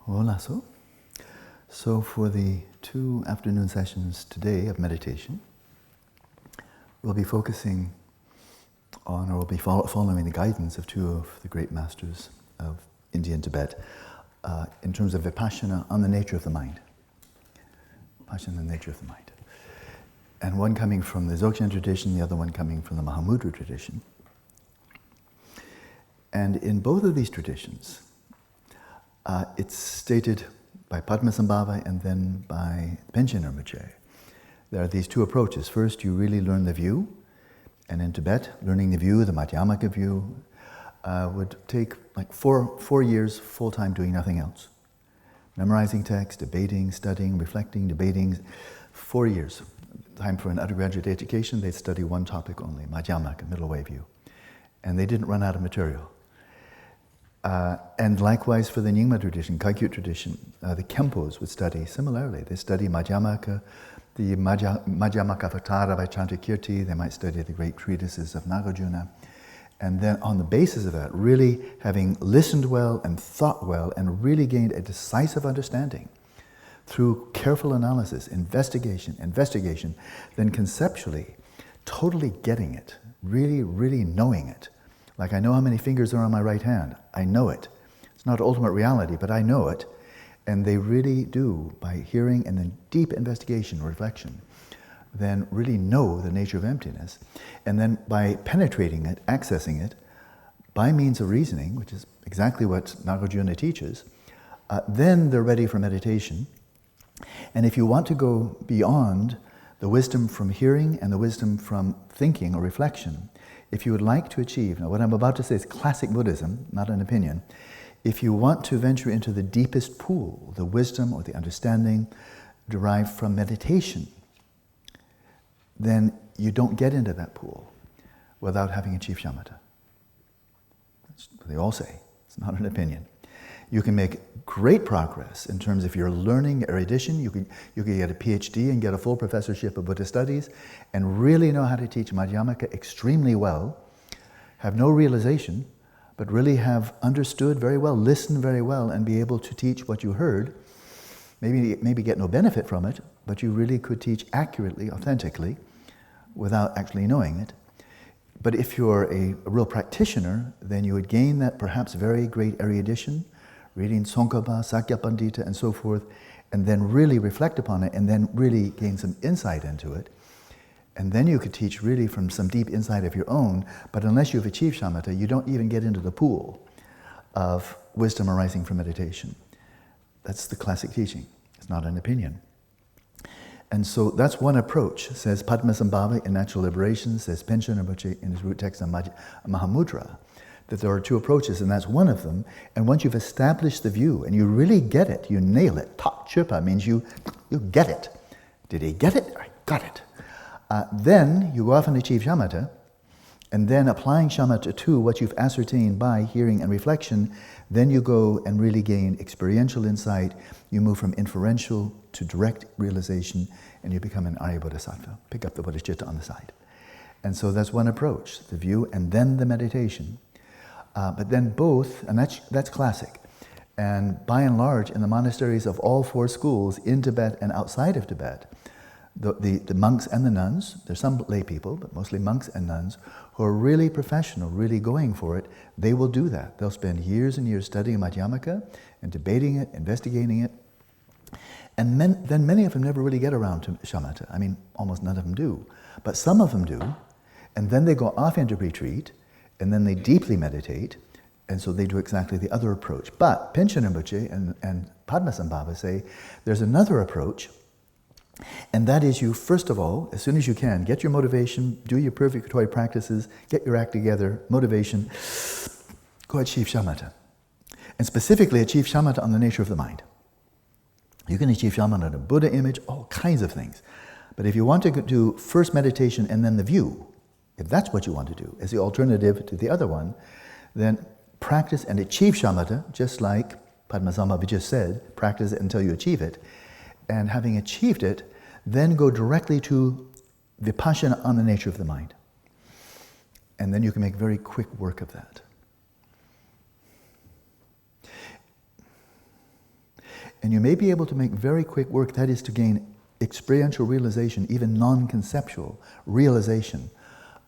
Hola. So for the 2 afternoon sessions today of meditation, we'll be focusing on, or we'll be following the guidance of 2 of the great masters of India and Tibet in terms of Vipassana on the nature of the mind. Vipassana on the nature of the mind. And one coming from the Dzogchen tradition, the other one coming from the Mahamudra tradition. And in both of these traditions, it's stated by Padmasambhava and then by Panchen Rinpoche. There are these 2 approaches. First, you really learn the view, and in Tibet, learning the view, the Madhyamaka view, would take like 4 years full-time doing nothing else. Memorizing text, debating, studying, reflecting, debating, 4 years. Time for an undergraduate education, they'd study one topic only, Madhyamaka, middle way view. And they didn't run out of material. And likewise for the Nyingma tradition, Kaikyut tradition, the Khenpos would study similarly. They study Madhyamaka, the Madhyamakavatara by Chantakirti, they might study the great treatises of Nagarjuna. And then on the basis of that, really having listened well and thought well and really gained a decisive understanding through careful analysis, investigation, then conceptually, totally getting it, really knowing it. Like I know how many fingers are on my right hand. I know it. It's not ultimate reality, but I know it. And they really do, by hearing and then deep investigation, reflection, then really know the nature of emptiness. And then by penetrating it, accessing it, by means of reasoning, which is exactly what Nagarjuna teaches, then they're ready for meditation. And if you want to go beyond the wisdom from hearing and the wisdom from thinking or reflection, if you would like to achieve, now what I'm about to say is classic Buddhism, not an opinion. If you want to venture into the deepest pool, the wisdom or the understanding derived from meditation, then you don't get into that pool without having achieved shamatha. That's what they all say. It's not an opinion. You can make great progress in terms of your learning, erudition. You can get a PhD and get a full professorship of Buddhist studies and really know how to teach Madhyamaka extremely well, have no realization, but really have understood very well, listened very well, and be able to teach what you heard. Maybe get no benefit from it, but you really could teach accurately, authentically, without actually knowing it. But if you're a real practitioner, then you would gain that perhaps very great erudition, reading Tsongkhapa, Sakya Pandita, and so forth, and then really reflect upon it, and then really gain some insight into it. And then you could teach really from some deep insight of your own, but unless you've achieved shamatha, you don't even get into the pool of wisdom arising from meditation. That's the classic teaching. It's not an opinion. And so that's one approach, says Padmasambhava in Natural Liberation, says Panchen Rinpoche in his root text on Mahamudra, that there are 2 approaches, and that's one of them. And once you've established the view, and you really get it, you nail it. Tak chirpa means you get it. Did he get it? I got it. Then you go off and achieve shamatha, and then applying shamatha to what you've ascertained by hearing and reflection, then you go and really gain experiential insight. You move from inferential to direct realization, and you become an Arya Bodhisattva. Pick up the bodhicitta on the side. And so that's one approach, the view and then the meditation. But then both, and that's classic. And by and large, in the monasteries of all 4 schools, in Tibet and outside of Tibet, the monks and the nuns, there's some lay people, but mostly monks and nuns, who are really professional, really going for it, they will do that. They'll spend years and years studying Madhyamaka and debating it, investigating it. And then many of them never really get around to shamatha. I mean, almost none of them do. But some of them do. And then they go off into retreat, and then they deeply meditate, and so they do exactly the other approach. But Panchen Rinpoche and Padmasambhava say there's another approach, and that is you, first of all, as soon as you can, get your motivation, do your purificatory practices, get your act together, motivation, go achieve shamatha. And specifically achieve shamatha on the nature of the mind. You can achieve shamatha on a Buddha image, all kinds of things. But if you want to do first meditation and then the view, if that's what you want to do, as the alternative to the other one, then practice and achieve shamatha, just like Padmasambhava just said, practice it until you achieve it. And having achieved it, then go directly to Vipassana on the nature of the mind. And then you can make very quick work of that. And you may be able to make very quick work, that is to gain experiential realization, even non-conceptual realization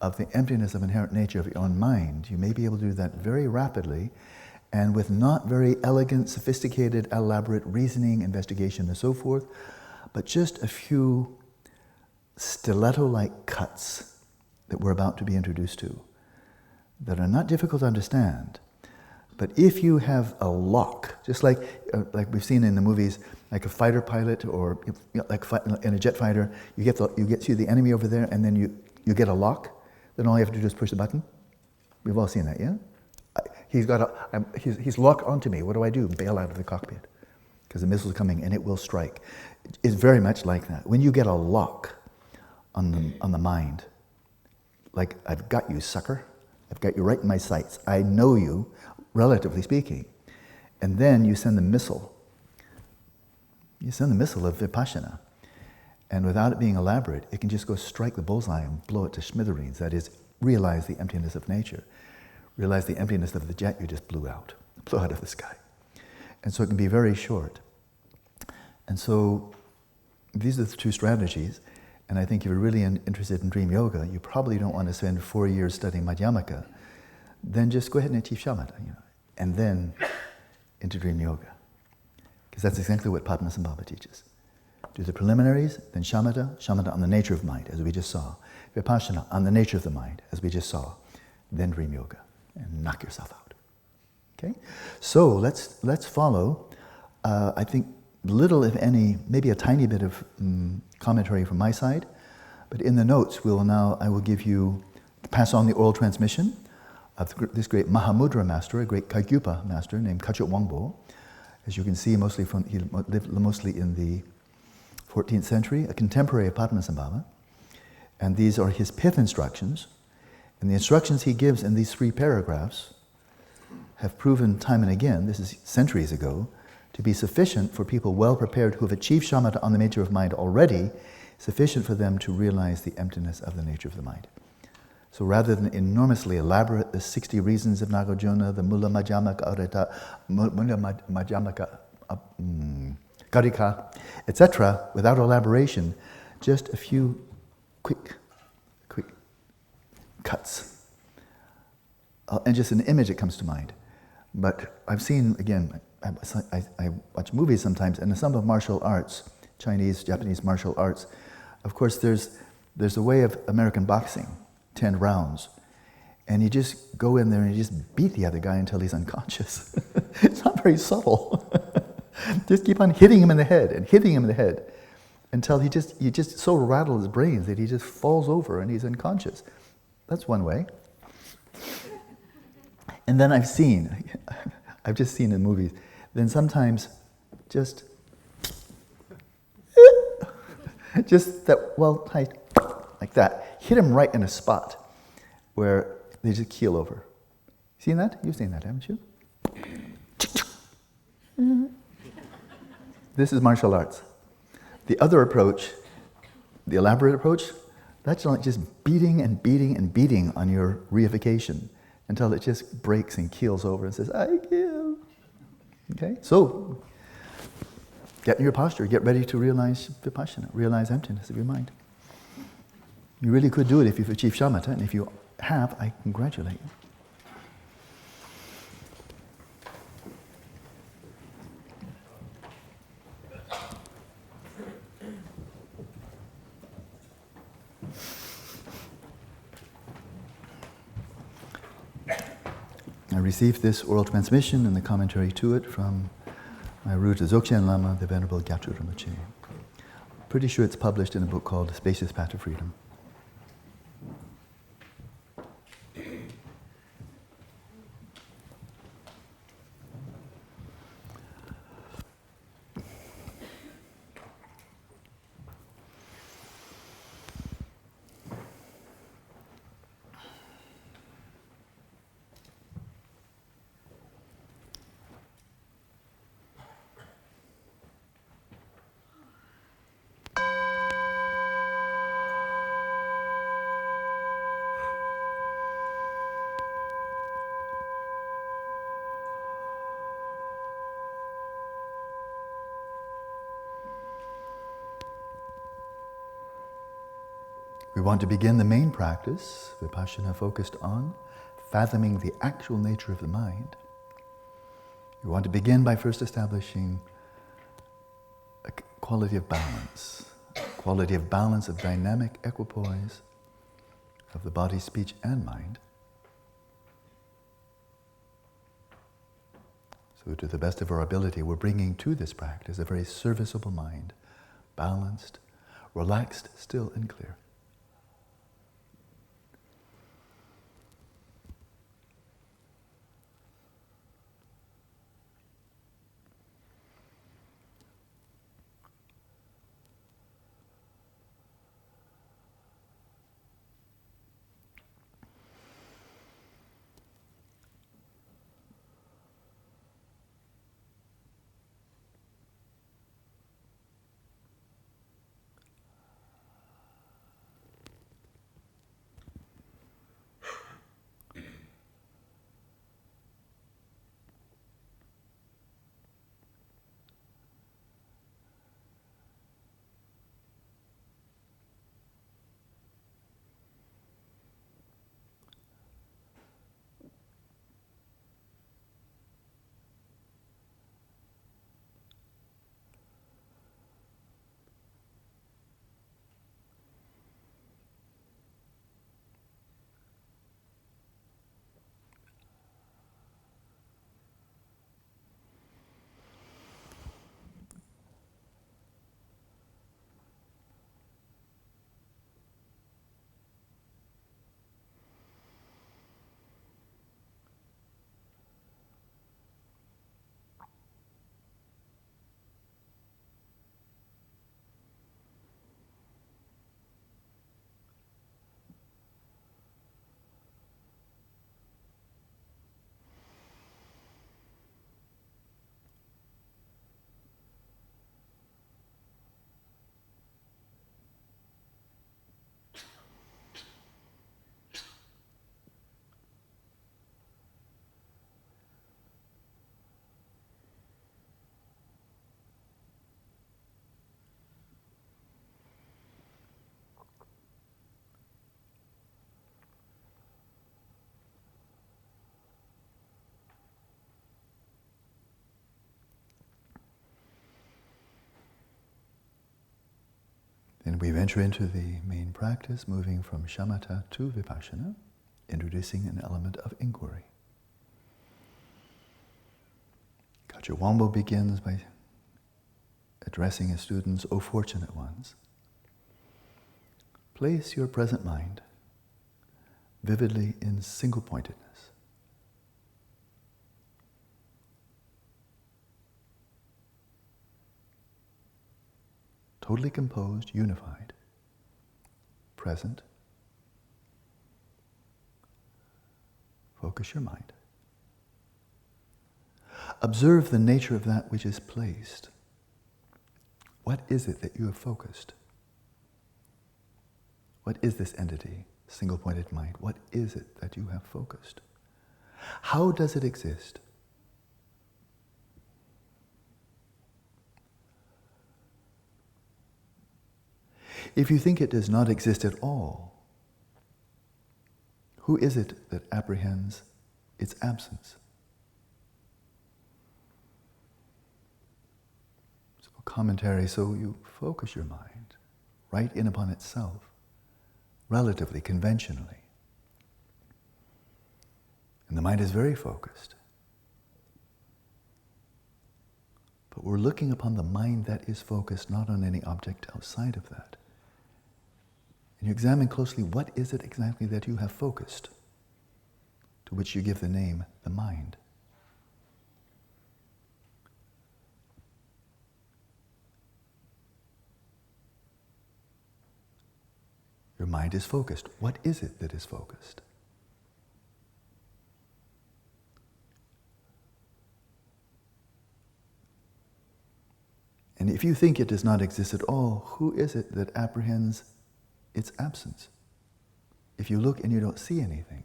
of the emptiness of inherent nature of your own mind. You may be able to do that very rapidly and with not very elegant, sophisticated, elaborate reasoning, investigation, and so forth, but just a few stiletto-like cuts that we're about to be introduced to that are not difficult to understand. But if you have a lock, just like we've seen in the movies, like a fighter pilot or like in a jet fighter, you see the enemy over there, and then you get a lock. Then all you have to do is push the button. We've all seen that, yeah? He's locked onto me. What do I do? Bail out of the cockpit because the missile's coming and it will strike. It's very much like that. When you get a lock on the mind, like I've got you, sucker. I've got you right in my sights. I know you, relatively speaking. And then you send the missile. You send the missile of Vipassana. And without it being elaborate, it can just go strike the bullseye and blow it to smithereens. That is, realize the emptiness of nature. Realize the emptiness of the jet you just blew out of the sky. And so it can be very short. And so these are the two strategies. And I think if you're really interested in dream yoga, you probably don't want to spend 4 years studying Madhyamaka. Then just go ahead and achieve shamatha, and then into dream yoga. Because that's exactly what Padmasambhava teaches. Do the preliminaries, then shamatha on the nature of mind, as we just saw. Vipassana on the nature of the mind, as we just saw. Then dream yoga, and knock yourself out. Okay? So let's follow, I think, little, if any, maybe a tiny bit of commentary from my side, but in the notes I will give you, pass on the oral transmission of this great Mahamudra master, a great Kagyupa master named Kachot Wangpo. As you can see, he lived mostly in the 14th century, a contemporary of Padmasambhava, and these are his pith instructions, and the instructions he gives in these 3 paragraphs have proven time and again, this is centuries ago, to be sufficient for people well prepared who have achieved shamatha on the nature of mind already, sufficient for them to realize the emptiness of the nature of the mind. So rather than enormously elaborate, the 60 reasons of Nagarjuna, the Mula Madhyamaka Karika, etc., without elaboration, just a few quick cuts. And just an image that comes to mind. But I've seen, again, I watch movies sometimes, and in some of martial arts, Chinese, Japanese martial arts, of course there's a way of American boxing, 10 rounds. And you just go in there and you just beat the other guy until he's unconscious. It's not very subtle. Just keep on hitting him in the head and hitting him in the head until you just so rattle his brains that he just falls over and he's unconscious. That's one way. And then I've just seen in movies, then sometimes just that, well, like that. Hit him right in a spot where they just keel over. Seen that? You've seen that, haven't you? This is martial arts. The other approach, the elaborate approach, that's like just beating and beating and beating on your reification until it just breaks and keels over and says, I give. Okay? So, get in your posture. Get ready to realize Vipassana, realize emptiness of your mind. You really could do it if you've achieved shamatha, and if you have, I congratulate you. I received this oral transmission and the commentary to it from my root of Dzogchen Lama, the Venerable Gyatso Rinpoche. Pretty sure it's published in a book called Spacious Path to Freedom. We want to begin the main practice, Vipassana, focused on fathoming the actual nature of the mind. We want to begin by first establishing a quality of balance of dynamic equipoise of the body, speech, and mind. So to the best of our ability, we're bringing to this practice a very serviceable mind, balanced, relaxed, still, and clear. Then we venture into the main practice, moving from shamatha to vipassana, introducing an element of inquiry. Kachawambo begins by addressing his students, "O fortunate ones, place your present mind vividly in single-pointedness. Totally composed, unified, present. Focus your mind. Observe the nature of that which is placed. What is it that you have focused? What is this entity, single-pointed mind? What is it that you have focused? How does it exist? If you think it does not exist at all, who is it that apprehends its absence? So, commentary, so you focus your mind right in upon itself, relatively, conventionally. And the mind is very focused. But we're looking upon the mind that is focused, not on any object outside of that. And you examine closely, what is it exactly that you have focused, to which you give the name, the mind. Your mind is focused. What is it that is focused? And if you think it does not exist at all, who is it that apprehends its absence? If you look and you don't see anything,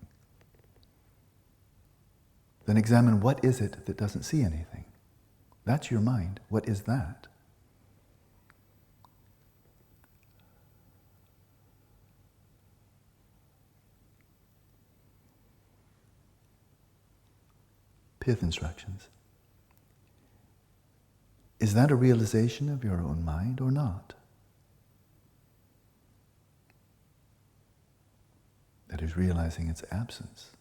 then examine, what is it that doesn't see anything? That's your mind. What is that? pith instructions. Is that a realization of your own mind or not? That is realizing its absence.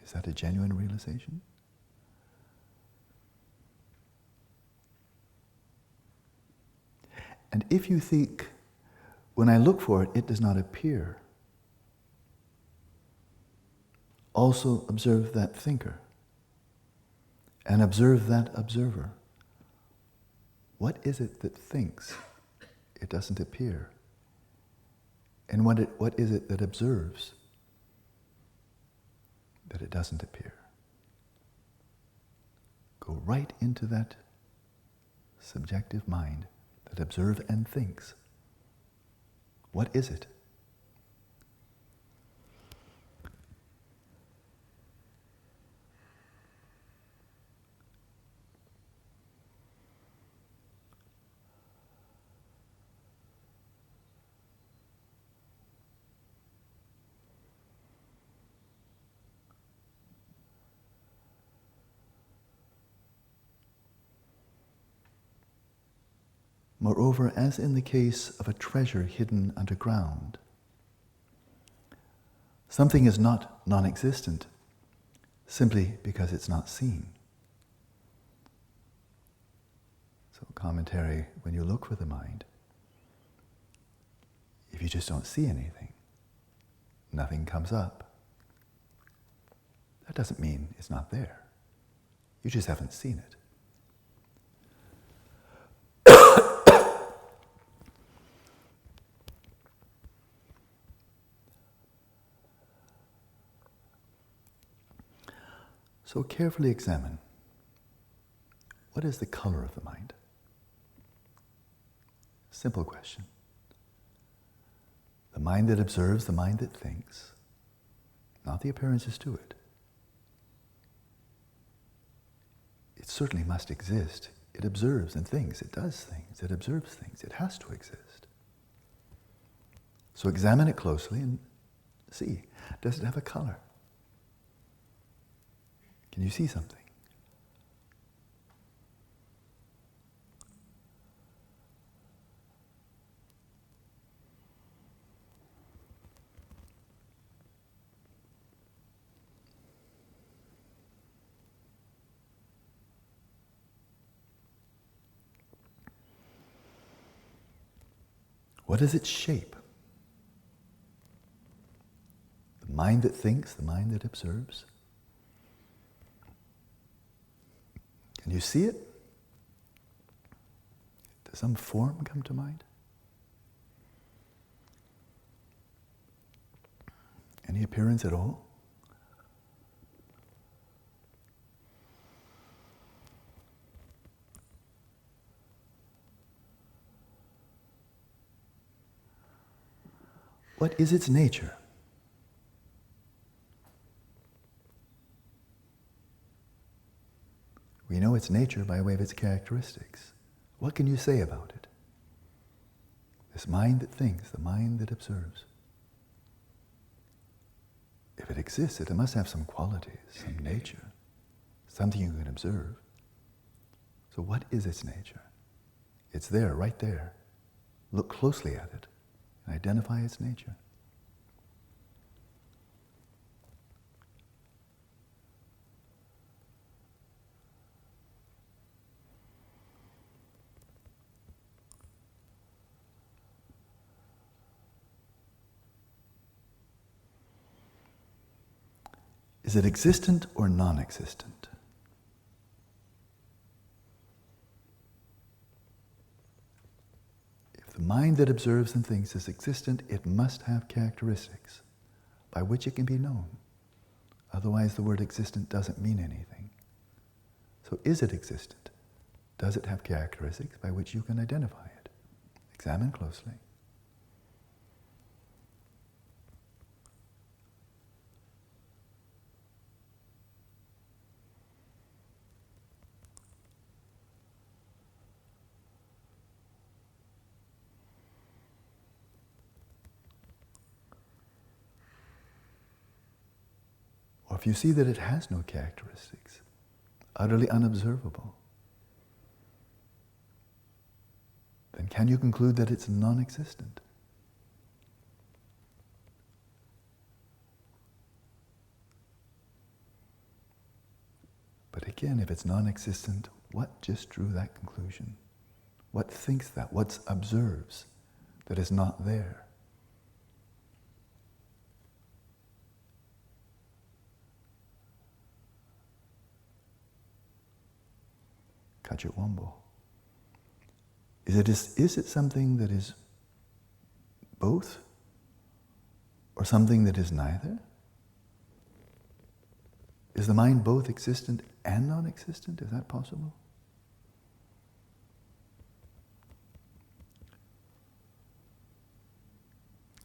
Is that a genuine realization? And if you think, when I look for it, it does not appear, also observe that thinker and observe that observer. What is it that thinks it doesn't appear? And what is it that observes that it doesn't appear? Go right into that subjective mind that observes and thinks. What is it? Moreover, as in the case of a treasure hidden underground, something is not non-existent simply because it's not seen. So, commentary, when you look for the mind, if you just don't see anything, nothing comes up, that doesn't mean it's not there. You just haven't seen it. So carefully examine, what is the color of the mind? Simple question. The mind that observes, the mind that thinks, not the appearances to it. It certainly must exist. It observes and thinks, it does things, it observes things, it has to exist. So examine it closely and see, does it have a color? Can you see something? What is its shape? The mind that thinks, the mind that observes. Can you see it? Does some form come to mind? Any appearance at all? What is its nature? We know its nature by way of its characteristics. What can you say about it? This mind that thinks, the mind that observes. If it exists, it must have some qualities, some nature, something you can observe. So what is its nature? It's there, right there. Look closely at it and identify its nature. Is it existent or non-existent? If the mind that observes and thinks is existent, it must have characteristics by which it can be known. Otherwise, the word existent doesn't mean anything. So is it existent? Does it have characteristics by which you can identify it? Examine closely. Or if you see that it has no characteristics, utterly unobservable, then can you conclude that it's non-existent? But again, if it's non-existent, what just drew that conclusion? What thinks that? What observes that is not there? Kachitwambo. Is it something that is both? Or something that is neither? Is the mind both existent and non-existent? Is that possible?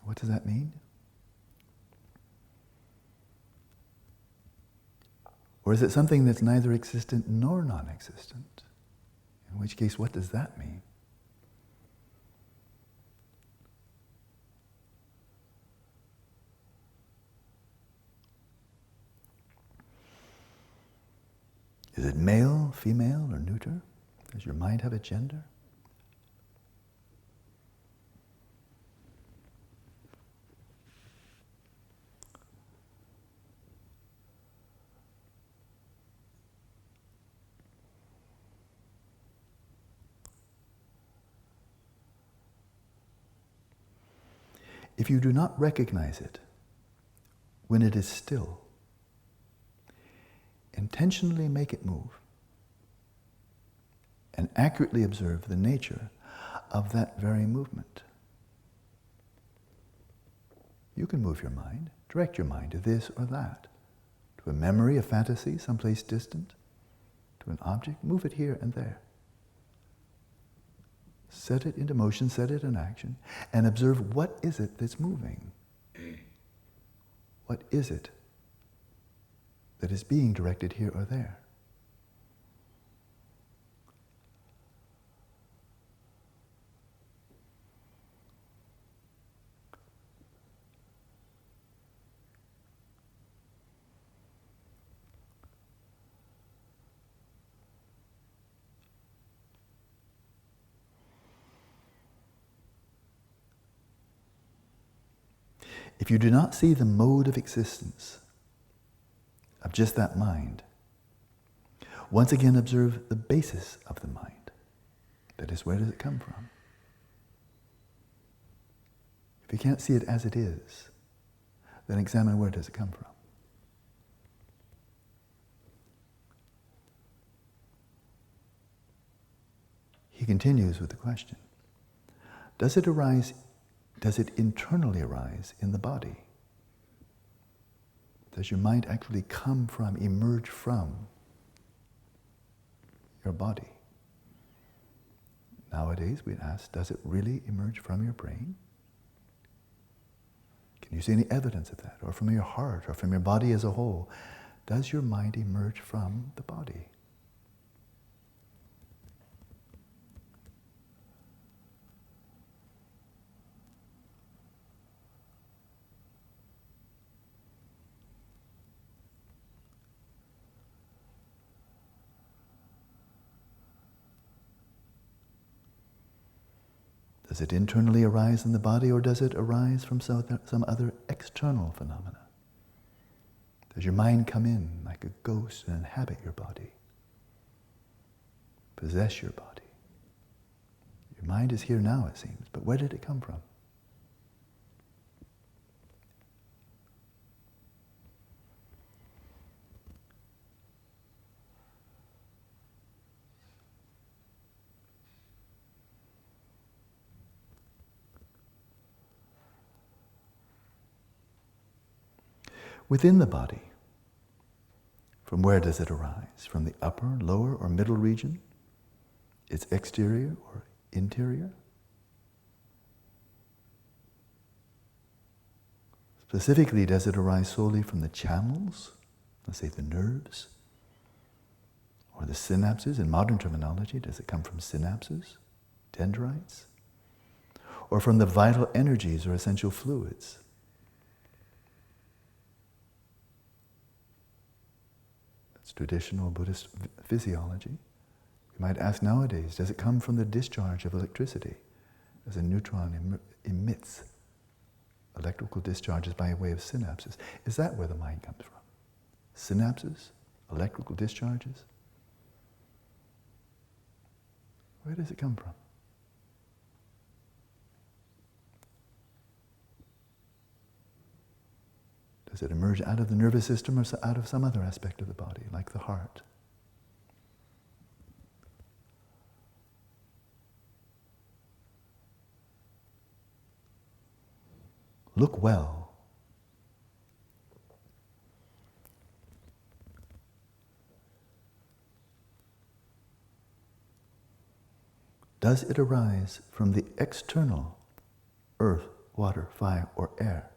What does that mean? Or is it something that's neither existent nor non-existent? In which case, what does that mean? Is it male, female, or neuter? Does your mind have a gender? If you do not recognize it when it is still, intentionally make it move and accurately observe the nature of that very movement. You can move your mind, direct your mind to this or that, to a memory, a fantasy, someplace distant, to an object, move it here and there. Set it into motion, set it in action, and observe what is it that's moving. What is it that is being directed here or there? If you do not see the mode of existence of just that mind, once again observe the basis of the mind. That is, where does it come from? If you can't see it as it is, then examine where does it come from. He continues with the question, does it internally arise in the body? Does your mind actually come from, emerge from your body? Nowadays, we'd ask, does it really emerge from your brain? Can you see any evidence of that? Or from your heart, or from your body as a whole? Does your mind emerge from the body? Does it internally arise in the body, or does it arise from some other external phenomena? Does your mind come in like a ghost and inhabit your body? Possess your body? Your mind is here now, it seems, but where did it come from? Within the body, from where does it arise? From the upper, lower, or middle region? Its exterior or interior? Specifically, does it arise solely from the channels, let's say the nerves, or the synapses? In modern terminology, does it come from synapses, dendrites? Or from the vital energies or essential fluids? That's traditional Buddhist physiology. We might ask nowadays, does it come from the discharge of electricity? As a neutron emits electrical discharges by way of synapses. Is that where the mind comes from? Synapses? Electrical discharges? Where does it come from? Does it emerge out of the nervous system or out of some other aspect of the body, like the heart? Look well. Does it arise from the external earth, water, fire, or air?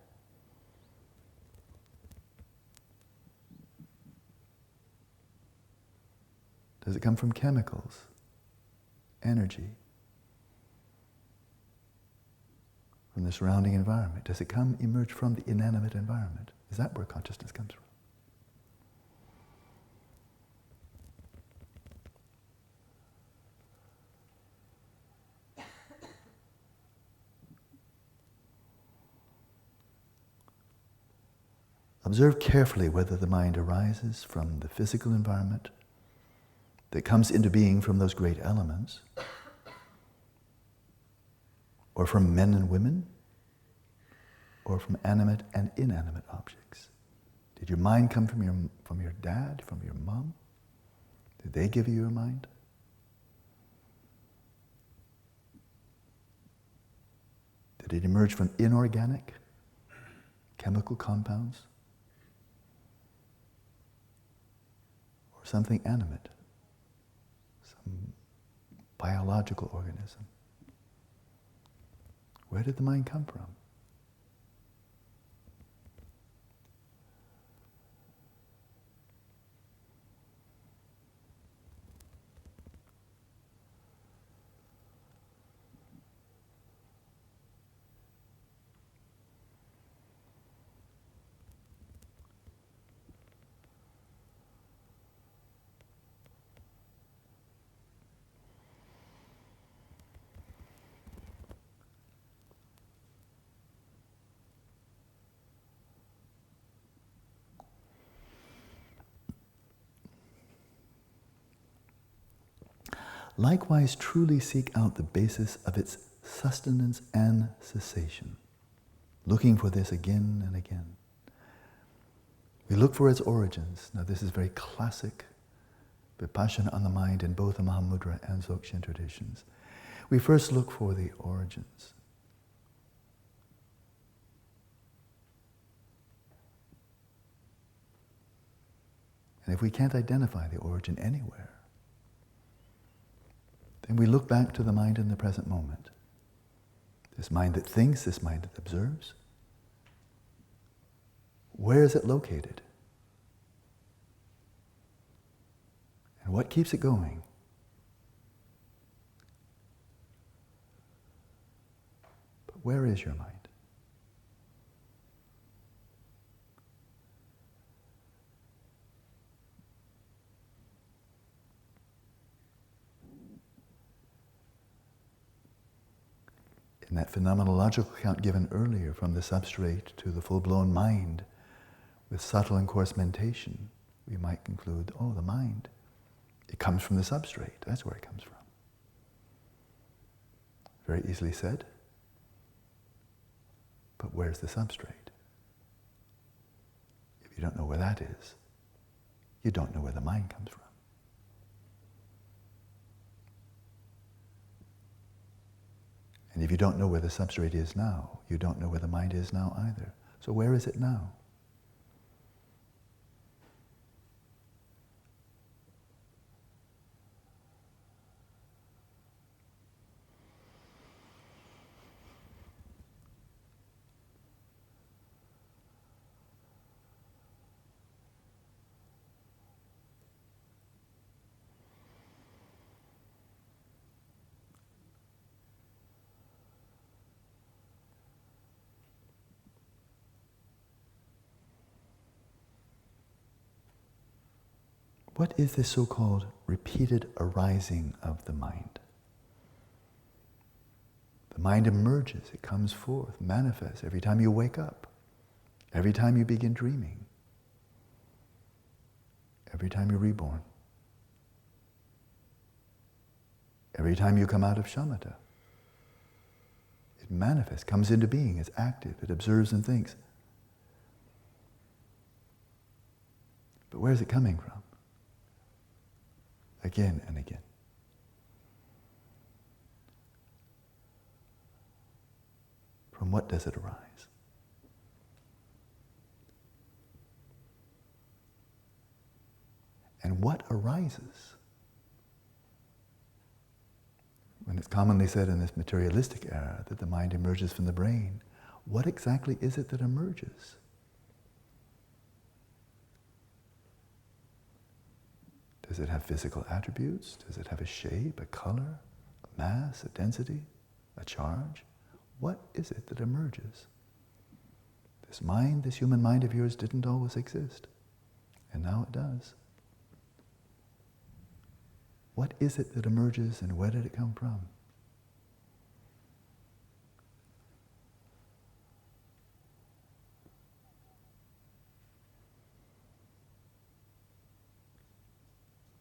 Does it come from chemicals, energy, from the surrounding environment? Does it emerge from the inanimate environment? Is that where consciousness comes from? Observe carefully whether the mind arises from the physical environment that comes into being from those great elements, or from men and women, or from animate and inanimate objects. Did your mind come from your dad, from your mom? Did they give you your mind? Did it emerge from inorganic, chemical compounds? Or something animate? Some biological organism? Where did the mind come from? Likewise, truly seek out the basis of its sustenance and cessation, looking for this again and again. We look for its origins. Now, this is very classic Vipassana on the mind in both the Mahamudra and Dzogchen traditions. We first look for the origins. And if we can't identify the origin anywhere, then we look back to the mind in the present moment. This mind that thinks, this mind that observes. Where is it located? And what keeps it going? But where is your mind? In that phenomenological account given earlier, from the substrate to the full-blown mind, with subtle and coarse mentation, we might conclude, oh, the mind, it comes from the substrate. That's where it comes from. Very easily said. But where's the substrate? If you don't know where that is, you don't know where the mind comes from. And if you don't know where the substrate is now, you don't know where the mind is now either. So where is it now? What is this so-called repeated arising of the mind? The mind emerges, it comes forth, manifests every time you wake up, every time you begin dreaming, every time you're reborn, every time you come out of shamatha. It manifests, comes into being, it's active, it observes and thinks. But where is it coming from? Again and again. From what does it arise? And what arises? When it's commonly said in this materialistic era that the mind emerges from the brain, what exactly is it that emerges? Does it have physical attributes? Does it have a shape, a color, a mass, a density, a charge? What is it that emerges? This mind, this human mind of yours didn't always exist, and now it does. What is it that emerges and where did it come from?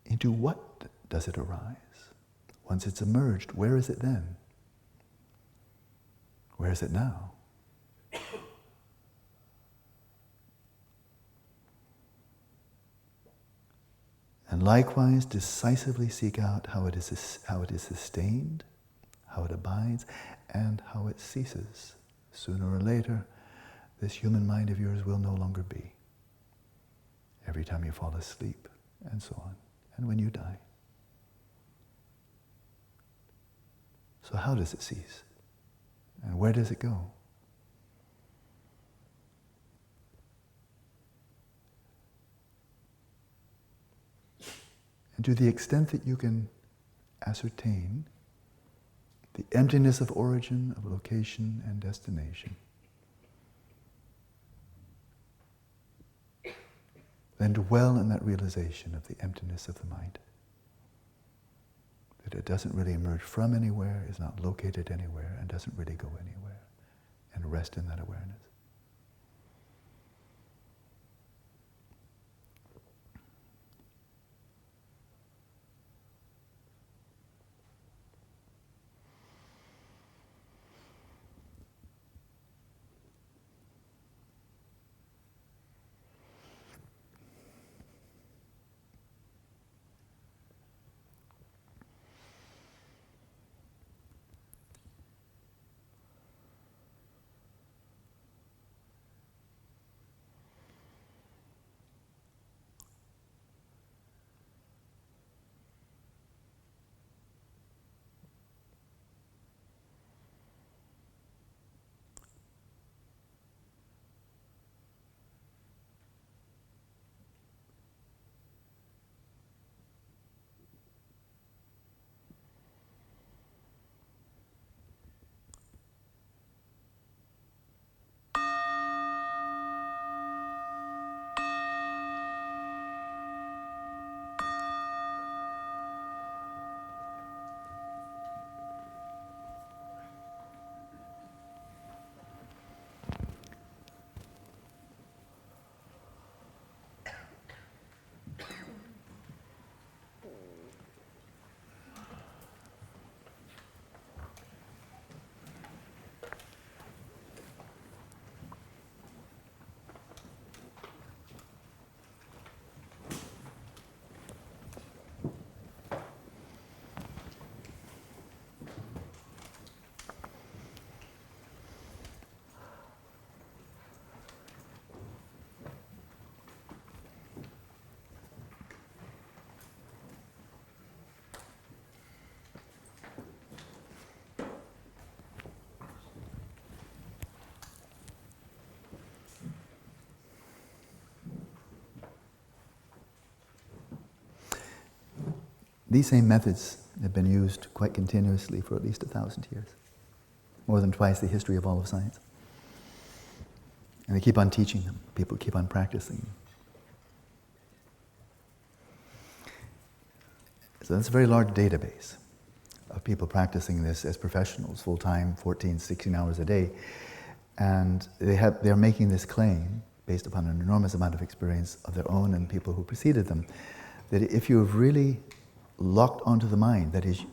Into what does it arise? Once it's emerged, where is it then? Where is it now? And likewise, decisively seek out how it is sustained, how it abides, and how it ceases. Sooner or later, this human mind of yours will no longer be. Every time you fall asleep, and so on, and when you die. So how does it cease? And where does it go? And to the extent that you can ascertain the emptiness of origin, of location, and destination, then dwell in that realization of the emptiness of the mind. That it doesn't really emerge from anywhere, is not located anywhere, and doesn't really go anywhere. And rest in that awareness. These same methods have been used quite continuously for at least 1,000 years, more than twice the history of all of science. And they keep on teaching them. People keep on practicing them. So that's a very large database of people practicing this as professionals, full-time, 14, 16 hours a day. And they're making this claim, based upon an enormous amount of experience of their own and people who preceded them, that if you have really locked onto the mind, that is,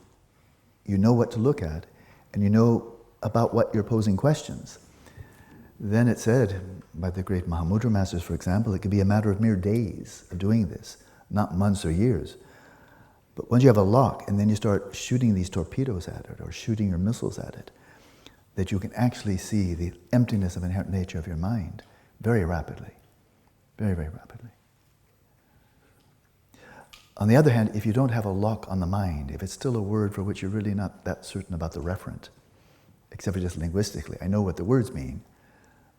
you know what to look at, and you know about what you're posing questions, then it's said by the great Mahamudra masters, for example, it could be a matter of mere days of doing this, not months or years. But once you have a lock, and then you start shooting these torpedoes at it, or shooting your missiles at it, that you can actually see the emptiness of inherent nature of your mind very rapidly, very, very rapidly. On the other hand, if you don't have a lock on the mind, if it's still a word for which you're really not that certain about the referent, except for just linguistically, I know what the words mean,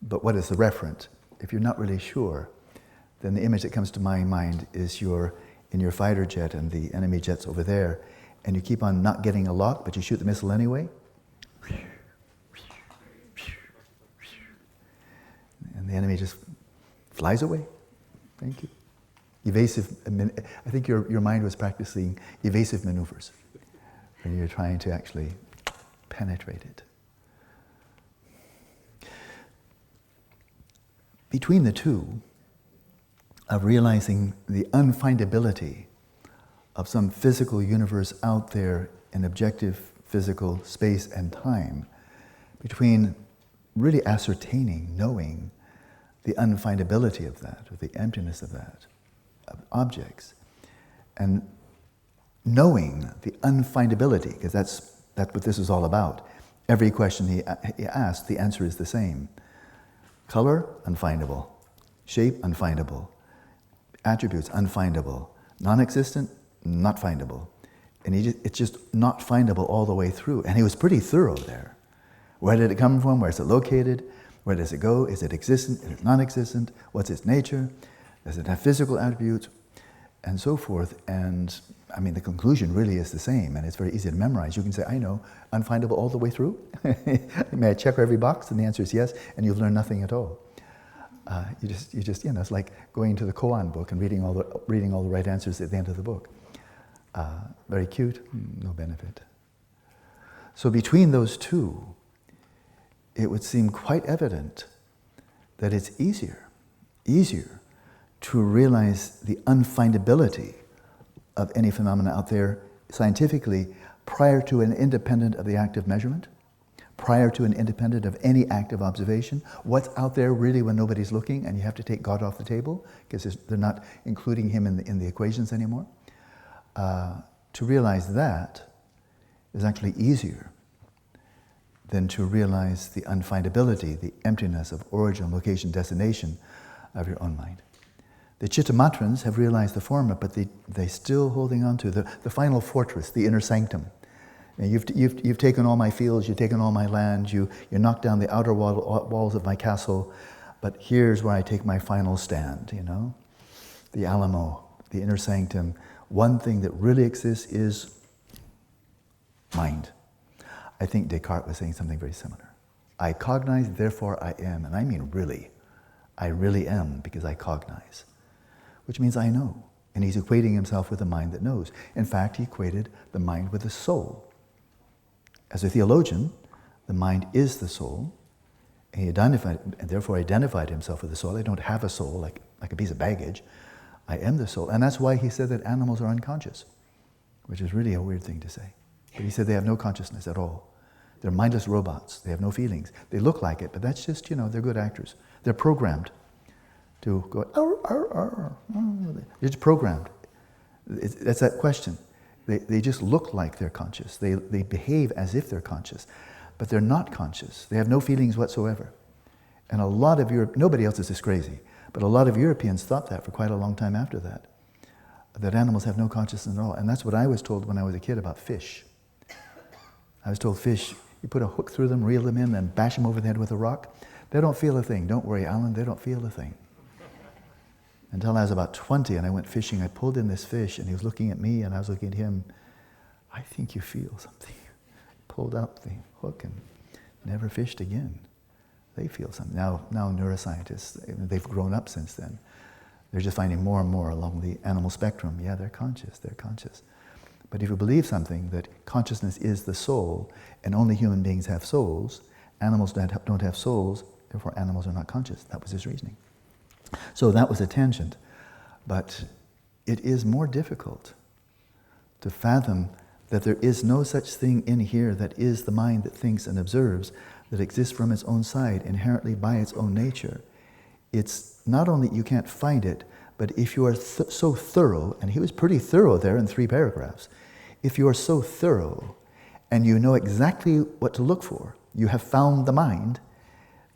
but what is the referent? If you're not really sure, then the image that comes to my mind is you're in your fighter jet and the enemy jet's over there, and you keep on not getting a lock, but you shoot the missile anyway. And the enemy just flies away. Thank you. Evasive, I think your mind was practicing evasive maneuvers when you're trying to actually penetrate it. Between the two, of realizing the unfindability of some physical universe out there in objective physical space and time, between really ascertaining, knowing the unfindability of that, or the emptiness of that, of objects, and knowing the unfindability, because that's what this is all about. Every question he asks, the answer is the same. Color, unfindable. Shape, unfindable. Attributes, unfindable. Non-existent, not findable. And it's just not findable all the way through. And he was pretty thorough there. Where did it come from? Where is it located? Where does it go? Is it existent? Is it non-existent? What's its nature? Does it have physical attributes? And so forth. And I mean, the conclusion really is the same, and it's very easy to memorize. You can say, I know, unfindable all the way through. May I check every box? And the answer is yes, and you've learned nothing at all. You just, it's like going to the koan book and reading all the right answers at the end of the book. Very cute, no benefit. So between those two, it would seem quite evident that it's easier to realize the unfindability of any phenomena out there scientifically prior to and independent of the act of measurement, prior to and independent of any act of observation. What's out there really when nobody's looking and you have to take God off the table because they're not including him in the equations anymore. To realize that is actually easier than to realize the unfindability, the emptiness of origin, location, destination of your own mind. The Chittamatrans have realized the former, but they're still holding on to the final fortress, the inner sanctum. And you've taken all my fields, you've taken all my land, you knocked down the outer walls of my castle, but here's where I take my final stand, The Alamo, the inner sanctum. One thing that really exists is mind. I think Descartes was saying something very similar. I cognize, therefore I am. And I mean really. I really am because I cognize. Which means I know. And he's equating himself with a mind that knows. In fact, he equated the mind with the soul. As a theologian, the mind is the soul. And he therefore identified himself with the soul. I don't have a soul like a piece of baggage. I am the soul. And that's why he said that animals are unconscious, which is really a weird thing to say. But he said they have no consciousness at all. They're mindless robots. They have no feelings. They look like it, but that's just, they're good actors. They're programmed to go, arr, arr, arr. They're just programmed. That's that question. They just look like they're conscious. They behave as if they're conscious, but they're not conscious. They have no feelings whatsoever. And a lot of nobody else is this crazy, but a lot of Europeans thought that for quite a long time after that animals have no consciousness at all. And that's what I was told when I was a kid about fish. I was told fish, you put a hook through them, reel them in, and bash them over the head with a rock. They don't feel a thing. Don't worry, Alan, they don't feel a thing. Until I was about 20 and I went fishing, I pulled in this fish and he was looking at me and I was looking at him. I think you feel something. Pulled out the hook and never fished again. They feel something. Now neuroscientists, they've grown up since then. They're just finding more and more along the animal spectrum. Yeah, they're conscious. But if you believe something, that consciousness is the soul, and only human beings have souls, animals don't have souls, therefore animals are not conscious. That was his reasoning. So that was a tangent. But it is more difficult to fathom that there is no such thing in here that is the mind that thinks and observes, that exists from its own side, inherently by its own nature. It's not only you can't find it, but if you are so thorough, and he was pretty thorough there in 3 paragraphs, if you are so thorough and you know exactly what to look for, you have found the mind,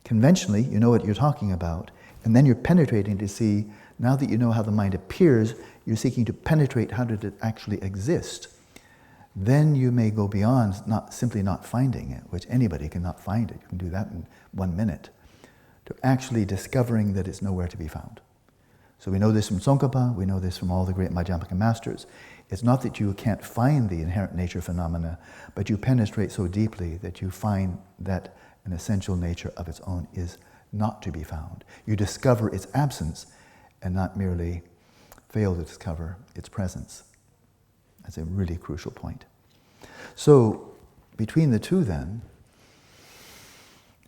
conventionally you know what you're talking about, and then you're penetrating to see, now that you know how the mind appears, you're seeking to penetrate how did it actually exist. Then you may go beyond simply not finding it, which anybody cannot find it. You can do that in 1 minute, to actually discovering that it's nowhere to be found. So we know this from Tsongkhapa, we know this from all the great Madhyamaka masters. It's not that you can't find the inherent nature phenomena, but you penetrate so deeply that you find that an essential nature of its own is not to be found. You discover its absence and not merely fail to discover its presence. That's a really crucial point. So, between the two then,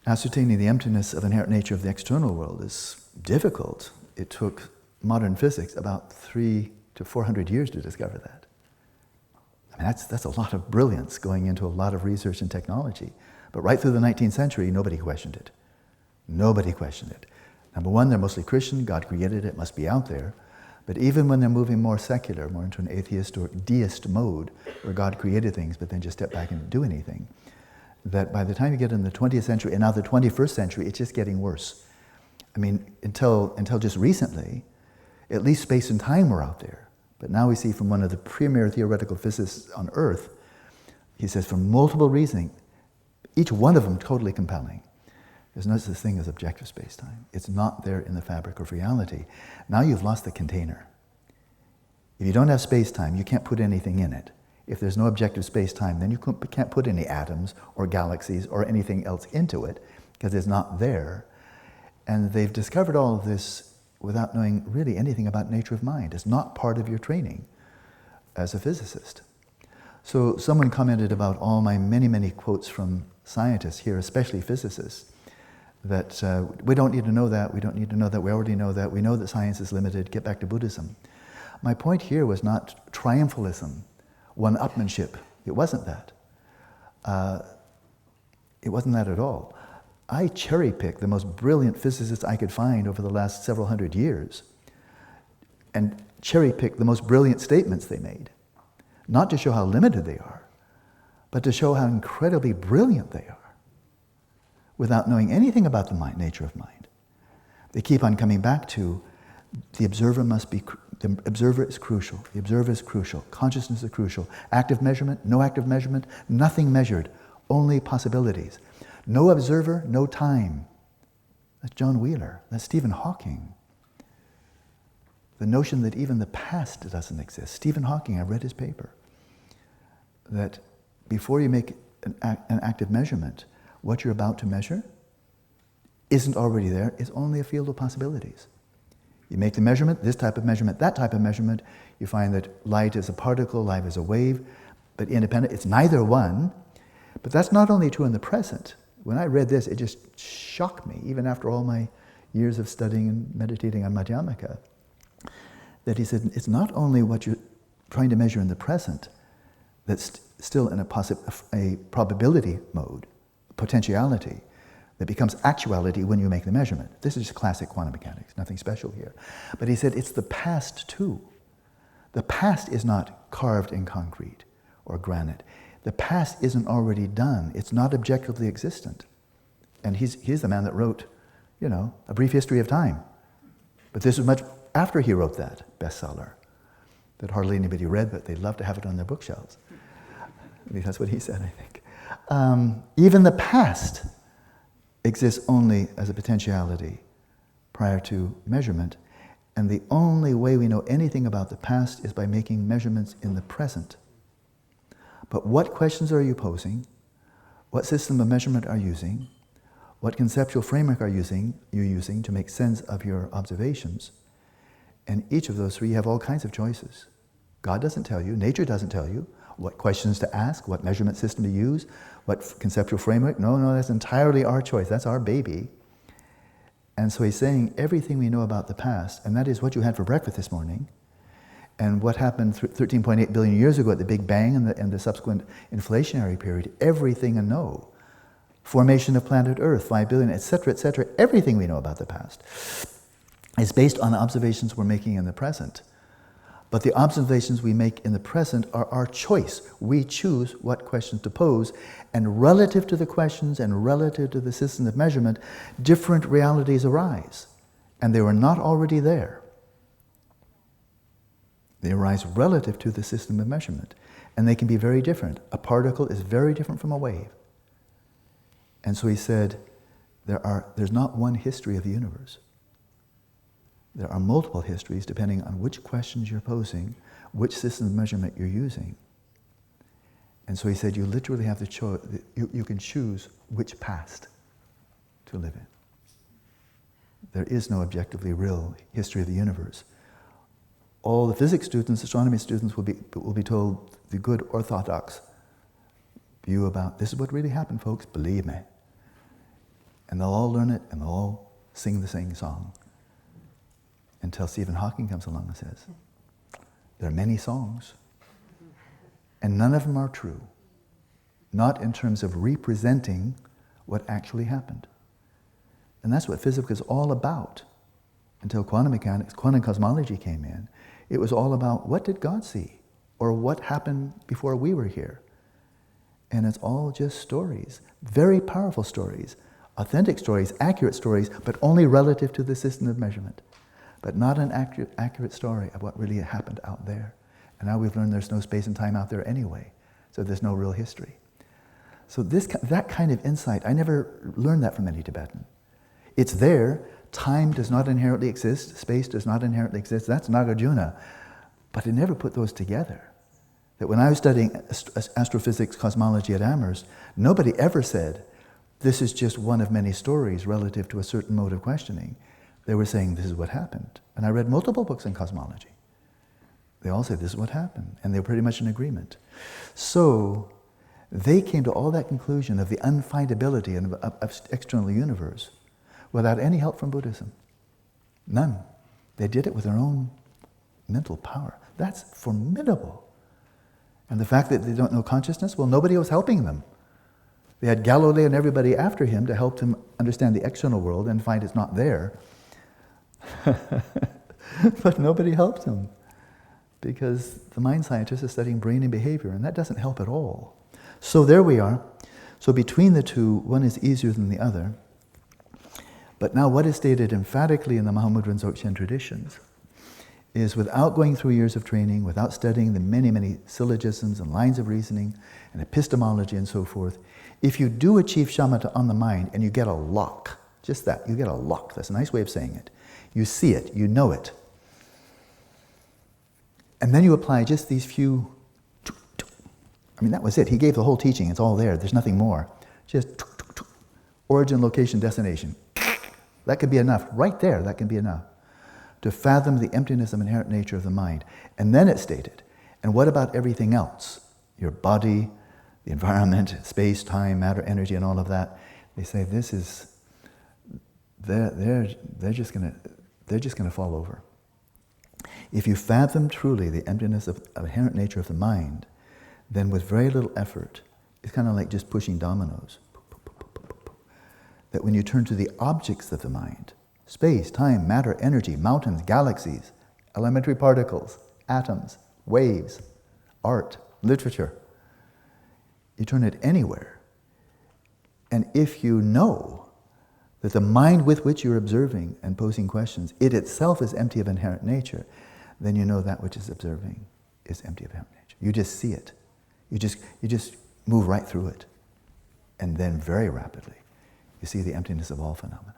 ascertaining the emptiness of inherent nature of the external world is difficult. It took modern physics about 300 to 400 years to discover that. I mean, that's a lot of brilliance going into a lot of research and technology. But right through the 19th century, nobody questioned it. Nobody questioned it. Number one, they're mostly Christian. God created it, must be out there. But even when they're moving more secular, more into an atheist or deist mode, where God created things but then just step back and do anything, that by the time you get in the 20th century and now the 21st century, it's just getting worse. I mean, until just recently, at least space and time were out there. But now we see from one of the premier theoretical physicists on Earth, he says from multiple reasoning, each one of them totally compelling, there's no such thing as objective space-time. It's not there in the fabric of reality. Now you've lost the container. If you don't have space-time, you can't put anything in it. If there's no objective space-time, then you can't put any atoms or galaxies or anything else into it because it's not there. And they've discovered all of this without knowing really anything about nature of mind. It's not part of your training as a physicist. So someone commented about all my many, many quotes from scientists here, especially physicists, that we don't need to know that, we don't need to know that, we already know that, we know that science is limited, get back to Buddhism. My point here was not triumphalism, one-upmanship. It wasn't that. It wasn't that at all. I cherry-picked the most brilliant physicists I could find over the last several hundred years and cherry-picked the most brilliant statements they made, not to show how limited they are, but to show how incredibly brilliant they are, without knowing anything about the mind, nature of mind. They keep on coming back to the observer the observer is crucial, the observer is crucial, consciousness is crucial, active measurement, no active measurement, nothing measured, only possibilities. No observer, no time. That's John Wheeler, that's Stephen Hawking. The notion that even the past doesn't exist. Stephen Hawking, I read his paper, that before you make an active measurement, what you're about to measure isn't already there, it's only a field of possibilities. You make the measurement, this type of measurement, that type of measurement, you find that light is a particle, light is a wave, but independent, it's neither one. But that's not only true in the present. When I read this, it just shocked me, even after all my years of studying and meditating on Madhyamaka, that he said, it's not only what you're trying to measure in the present that's still in a probability mode, potentiality, that becomes actuality when you make the measurement. This is just classic quantum mechanics, nothing special here. But he said it's the past too. The past is not carved in concrete or granite. The past isn't already done. It's not objectively existent. And he's the man that wrote, A Brief History of Time. But this was much after he wrote that bestseller that hardly anybody read, but they'd love to have it on their bookshelves. At least that's what he said, I think. Even the past exists only as a potentiality prior to measurement, and the only way we know anything about the past is by making measurements in the present. But what questions are you posing? What system of measurement are you using? What conceptual framework are you using to make sense of your observations? And each of those three, you have all kinds of choices. God doesn't tell you, nature doesn't tell you, what questions to ask, what measurement system to use, what conceptual framework. No, that's entirely our choice. That's our baby. And so he's saying everything we know about the past, and that is what you had for breakfast this morning, and what happened 13.8 billion years ago at the Big Bang and the subsequent inflationary period, everything I know. Formation of planet Earth, 5 billion, etc., everything we know about the past is based on observations we're making in the present. But the observations we make in the present are our choice. We choose what questions to pose, and relative to the questions and relative to the system of measurement, different realities arise. And they were not already there. They arise relative to the system of measurement. And they can be very different. A particle is very different from a wave. And so he said, there's not one history of the universe. There are multiple histories depending on which questions you're posing, which system of measurement you're using. And so he said, you literally have the choice, you can choose which past to live in. There is no objectively real history of the universe. All the physics students, astronomy students will be told the good orthodox view about, this is what really happened, folks, believe me. And they'll all learn it, and they'll all sing the same song. Until Stephen Hawking comes along and says, there are many songs, and none of them are true. Not in terms of representing what actually happened. And that's what physics is all about. Until quantum mechanics, quantum cosmology came in, it was all about what did God see? Or what happened before we were here? And it's all just stories, very powerful stories, authentic stories, accurate stories, but only relative to the system of measurement. But not an accurate story of what really happened out there. And now we've learned there's no space and time out there anyway, so there's no real history. So that kind of insight, I never learned that from any Tibetan. It's there. Time does not inherently exist. Space does not inherently exist. That's Nagarjuna. But I never put those together. That when I was studying astrophysics cosmology at Amherst, nobody ever said, this is just one of many stories relative to a certain mode of questioning. They were saying, this is what happened. And I read multiple books in cosmology. They all said, this is what happened. And they were pretty much in agreement. So they came to all that conclusion of the unfindability of external universe without any help from Buddhism. None. They did it with their own mental power. That's formidable. And the fact that they don't know consciousness, well, nobody was helping them. They had Galileo and everybody after him to help them understand the external world and find it's not there. But nobody helped them because the mind scientists are studying brain and behavior, and that doesn't help at all. So there we are. So between the two, one is easier than the other. But now what is stated emphatically in the Mahamudra and Dzogchen traditions is without going through years of training, without studying the many, many syllogisms and lines of reasoning and epistemology and so forth, if you do achieve shamatha on the mind and you get a lock, just that, you get a lock, that's a nice way of saying it. You see it, you know it. And then you apply just these few, I mean, that was it. He gave the whole teaching, it's all there, there's nothing more. Just origin, location, destination. That could be enough, right there, that can be enough to fathom the emptiness of inherent nature of the mind. And then it's stated, and what about everything else? Your body, the environment, space, time, matter, energy, and all of that. They say this is, they're just gonna fall over. If you fathom truly the emptiness of inherent nature of the mind, then with very little effort, it's kind of like just pushing dominoes. That when you turn to the objects of the mind, space, time, matter, energy, mountains, galaxies, elementary particles, atoms, waves, art, literature, you turn it anywhere. And if you know that the mind with which you're observing and posing questions, it itself is empty of inherent nature, then you know that which is observing is empty of inherent nature. You just see it. You just move right through it. And then very rapidly, you see the emptiness of all phenomena.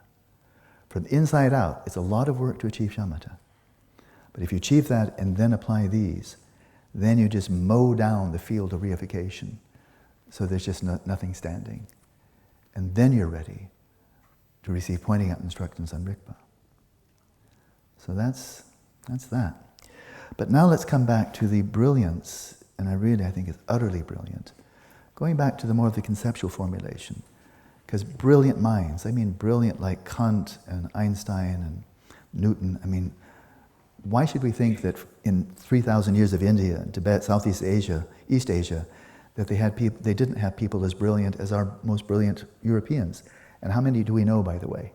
From the inside out, it's a lot of work to achieve shamatha. But if you achieve that and then apply these, then you just mow down the field of reification. So there's just nothing standing. And then you're ready to receive pointing out instructions on Rigpa. So that's that. But now let's come back to the brilliance and I think is utterly brilliant. Going back to the more of the conceptual formulation, because brilliant minds, I mean brilliant like Kant and Einstein and Newton, I mean, why should we think that in 3,000 years of India, Tibet, Southeast Asia, East Asia, that they didn't have people as brilliant as our most brilliant Europeans? And how many do we know, by the way?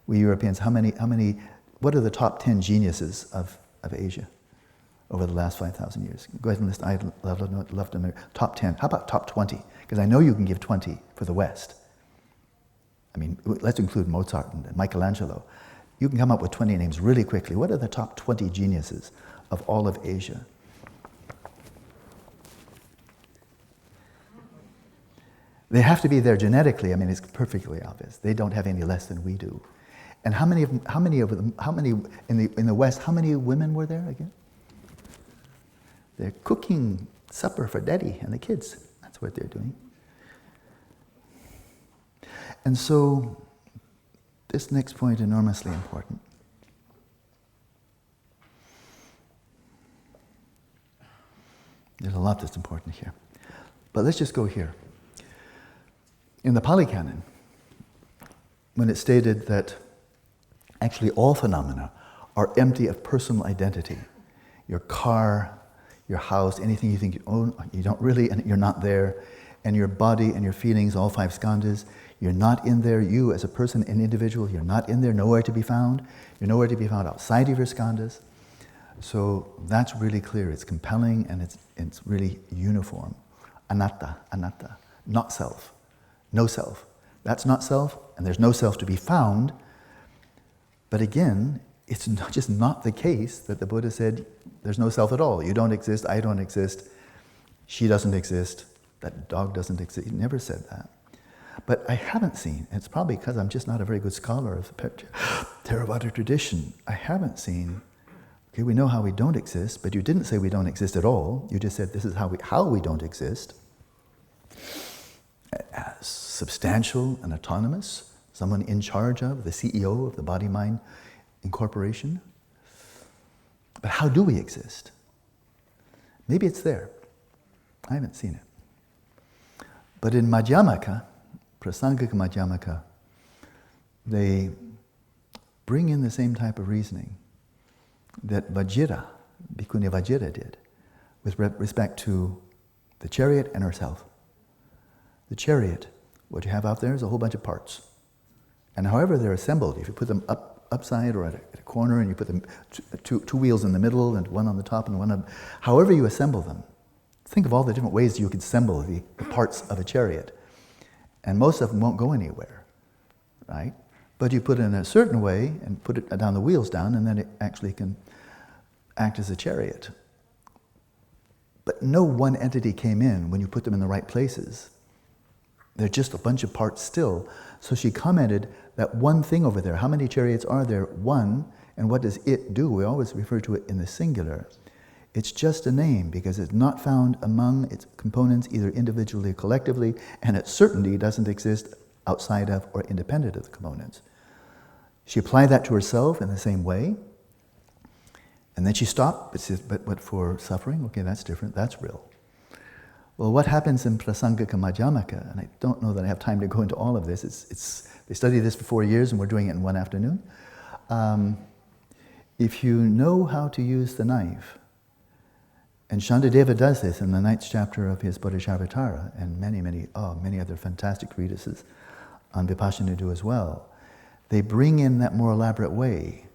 We Europeans, what are the top 10 geniuses of Asia over the last 5,000 years? Go ahead and list, I'd love to know. Top 10, how about top 20? Because I know you can give 20 for the West. I mean, let's include Mozart and Michelangelo. You can come up with 20 names really quickly. What are the top 20 geniuses of all of Asia? They have to be there genetically. I mean, it's perfectly obvious. They don't have any less than we do. And how many in the West, how many women were there again? They're cooking supper for Daddy and the kids. That's what they're doing. And so, this next point, enormously important. There's a lot that's important here. But let's just go here. In the Pali Canon, when it stated that actually all phenomena are empty of personal identity, your car, your house, anything you think you own, you don't really, and you're not there, and your body and your feelings, all 5 skandhas, you're not in there. You as a person, an individual, you're not in there, nowhere to be found. You're nowhere to be found outside of your skandhas. So that's really clear. It's compelling and it's really uniform. Anatta, not self. No self. That's not self, and there's no self to be found. But again, it's just not the case that the Buddha said there's no self at all. You don't exist, I don't exist, she doesn't exist, that dog doesn't exist. He never said that. But I haven't seen, it's probably because I'm just not a very good scholar of the Theravada tradition, I haven't seen, okay, we know how we don't exist, but you didn't say we don't exist at all. You just said this is how we don't exist. As substantial and autonomous, someone in charge of, the CEO of the Body-Mind Incorporation. But how do we exist? Maybe it's there. I haven't seen it. But in Madhyamaka, Prasangika Madhyamaka, they bring in the same type of reasoning that Vajira, Bhikkhuni Vajira did, with respect to the chariot and herself. The chariot, what you have out there is a whole bunch of parts. And however they're assembled, if you put them upside or at a corner and you put them two wheels in the middle and one on the top and one on, however you assemble them, think of all the different ways you could assemble the parts of a chariot. And most of them won't go anywhere, right? But you put it in a certain way and put it down the wheels down, and then it actually can act as a chariot. But no one entity came in when you put them in the right places. They're just a bunch of parts still. So she commented that one thing over there, how many chariots are there? One, and what does it do? We always refer to it in the singular. It's just a name because it's not found among its components either individually or collectively, and it certainly doesn't exist outside of or independent of the components. She applied that to herself in the same way, and then she stopped, but says, but for suffering, okay, that's different, that's real. Well, what happens in Prasangika Madhyamaka, and I don't know that I have time to go into all of this, they studied this for 4 years and we're doing it in one afternoon. If you know how to use the knife, and Shantideva does this in the 9th chapter of his Bodhisattvatara, and many other fantastic treatises on Vipassana do as well. They bring in that more elaborate way,